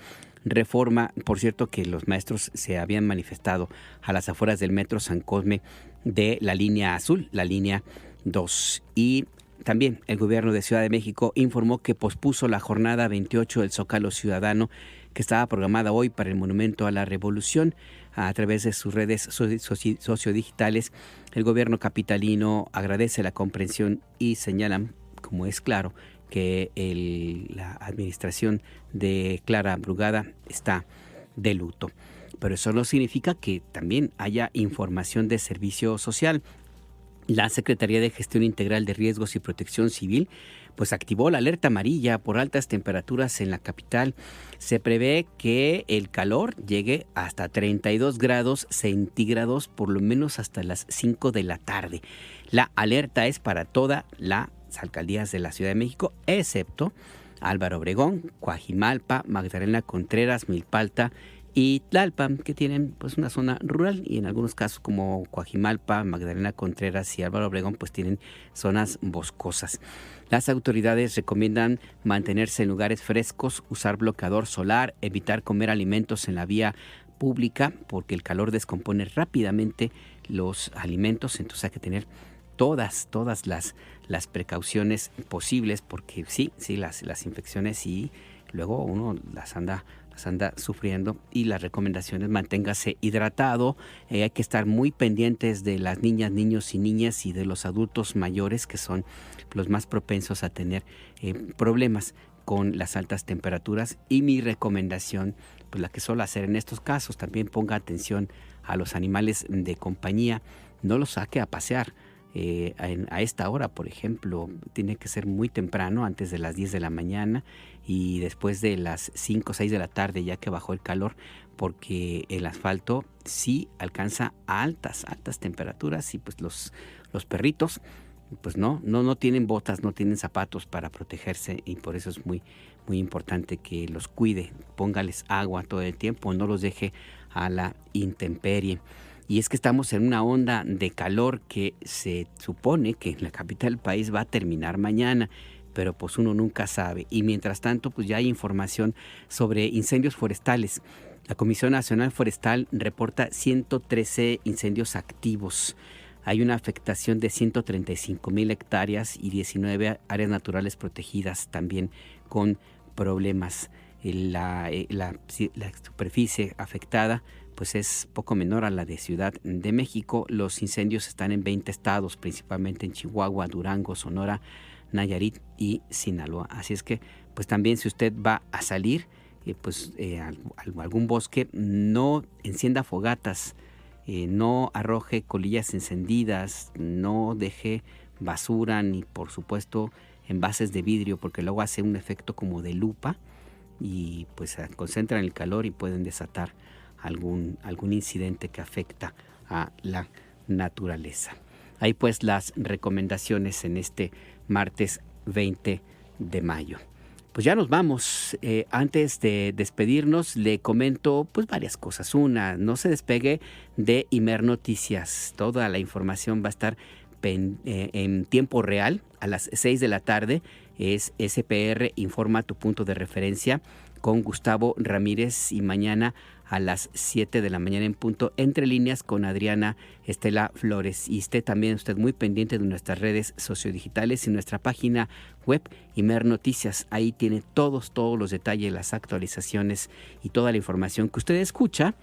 Reforma. Por cierto, que los maestros se habían manifestado a las afueras del metro San Cosme de la línea azul, la línea 2. Y también el gobierno de Ciudad de México informó que pospuso la jornada 28 del Zócalo Ciudadano, que estaba programada hoy para el Monumento a la Revolución. A través de sus redes sociodigitales, el gobierno capitalino agradece la comprensión y señalan, como es claro, que la administración de Clara Brugada está de luto. Pero eso no significa que también haya información de servicio social. La Secretaría de Gestión Integral de Riesgos y Protección Civil pues activó la alerta amarilla por altas temperaturas en la capital. Se prevé que el calor llegue hasta 32 grados centígrados por lo menos hasta las 5 de la tarde. La alerta es para todas las alcaldías de la Ciudad de México, excepto Álvaro Obregón, Coajimalpa, Magdalena Contreras, Milpalta y Tlalpan, que tienen pues una zona rural, y en algunos casos como Coajimalpa, Magdalena Contreras y Álvaro Obregón pues tienen zonas boscosas. Las autoridades recomiendan mantenerse en lugares frescos, usar bloqueador solar, evitar comer alimentos en la vía pública porque el calor descompone rápidamente los alimentos, entonces hay que tener todas las precauciones posibles, porque sí, las infecciones y luego uno las anda sufriendo. Y las recomendaciones: manténgase hidratado, hay que estar muy pendientes de las niñas, niños y niñas y de los adultos mayores, que son los más propensos a tener problemas con las altas temperaturas. Y mi recomendación, pues la que suelo hacer en estos casos, también ponga atención a los animales de compañía, no los saque a pasear a esta hora, por ejemplo. Tiene que ser muy temprano, antes de las 10 de la mañana y después de las 5 o 6 de la tarde, ya que bajó el calor, porque el asfalto sí alcanza altas temperaturas y pues los perritos pues no tienen botas, no tienen zapatos para protegerse, y por eso es muy, muy importante que los cuide, póngales agua todo el tiempo, no los deje a la intemperie. Y es que estamos en una onda de calor que se supone que en la capital del país va a terminar mañana, pero pues uno nunca sabe. Y mientras tanto, pues ya hay información sobre incendios forestales. La Comisión Nacional Forestal reporta 113 incendios activos. Hay una afectación de 135,000 hectáreas y 19 áreas naturales protegidas también con problemas. La superficie afectada pues es poco menor a la de Ciudad de México. Los incendios están en 20 estados, principalmente en Chihuahua, Durango, Sonora, Nayarit y Sinaloa. Así es que pues también, si usted va a salir a algún bosque, no encienda fogatas, no arroje colillas encendidas, no deje basura ni por supuesto envases de vidrio, porque luego hace un efecto como de lupa y pues concentran el calor y pueden desatar algún incidente que afecta a la naturaleza. Ahí pues las recomendaciones en este martes 20 de mayo. Pues ya nos vamos. Antes de despedirnos, le comento pues varias cosas. Una, no se despegue de Imer Noticias. Toda la información va a estar en tiempo real a las 6 de la tarde. Es SPR Informa, tu punto de referencia, con Gustavo Ramírez, y mañana a las 7 de la mañana en punto, Entre Líneas, con Adriana Estela Flores. Y esté también usted muy pendiente de nuestras redes sociodigitales y nuestra página web Imer Noticias. Ahí tiene todos los detalles, las actualizaciones y toda la información que usted escucha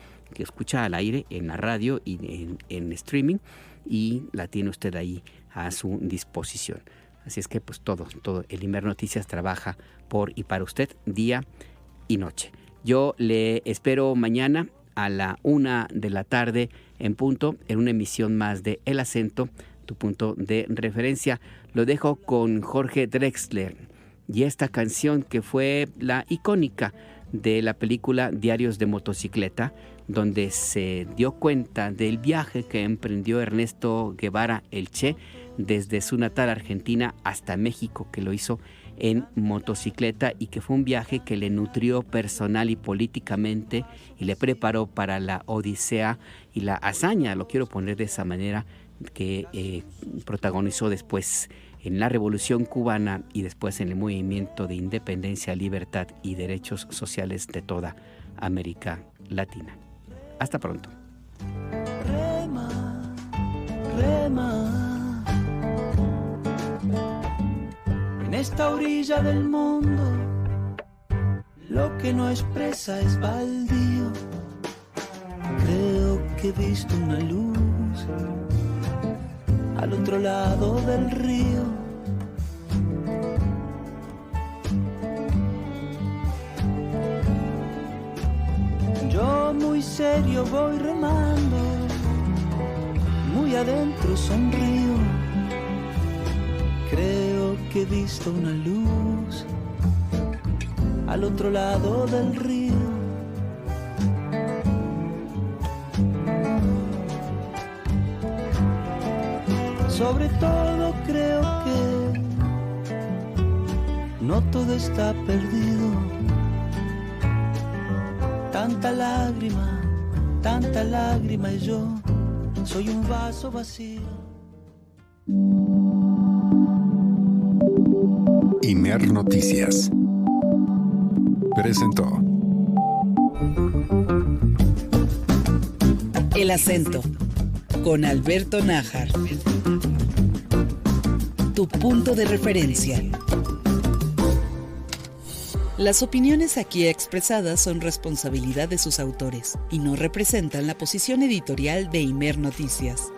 al aire en la radio y en streaming, y la tiene usted ahí a su disposición. Así es que pues todo el Imer Noticias trabaja por y para usted día y noche. Yo le espero mañana a la 1 de la tarde en punto, en una emisión más de El Acento, tu punto de referencia. Lo dejo con Jorge Drexler y esta canción que fue la icónica de la película Diarios de Motocicleta, donde se dio cuenta del viaje que emprendió Ernesto Guevara el Che desde su natal Argentina hasta México, que lo hizo en motocicleta y que fue un viaje que le nutrió personal y políticamente y le preparó para la odisea y la hazaña, lo quiero poner de esa manera, que protagonizó después en la Revolución Cubana y después en el movimiento de independencia, libertad y derechos sociales de toda América Latina. Hasta pronto. Rema, rema, en esta orilla del mundo, lo que no expresa es baldío. Creo que he visto una luz al otro lado del río. Yo muy serio voy remando, muy adentro sonrío. Creo que he visto una luz al otro lado del río. Sobre todo creo que no todo está perdido. Tanta lágrima y yo soy un vaso vacío. Imer Noticias presentó El Acento con Alberto Nájar. Tu punto de referencia. Las opiniones aquí expresadas son responsabilidad de sus autores y no representan la posición editorial de Imer Noticias.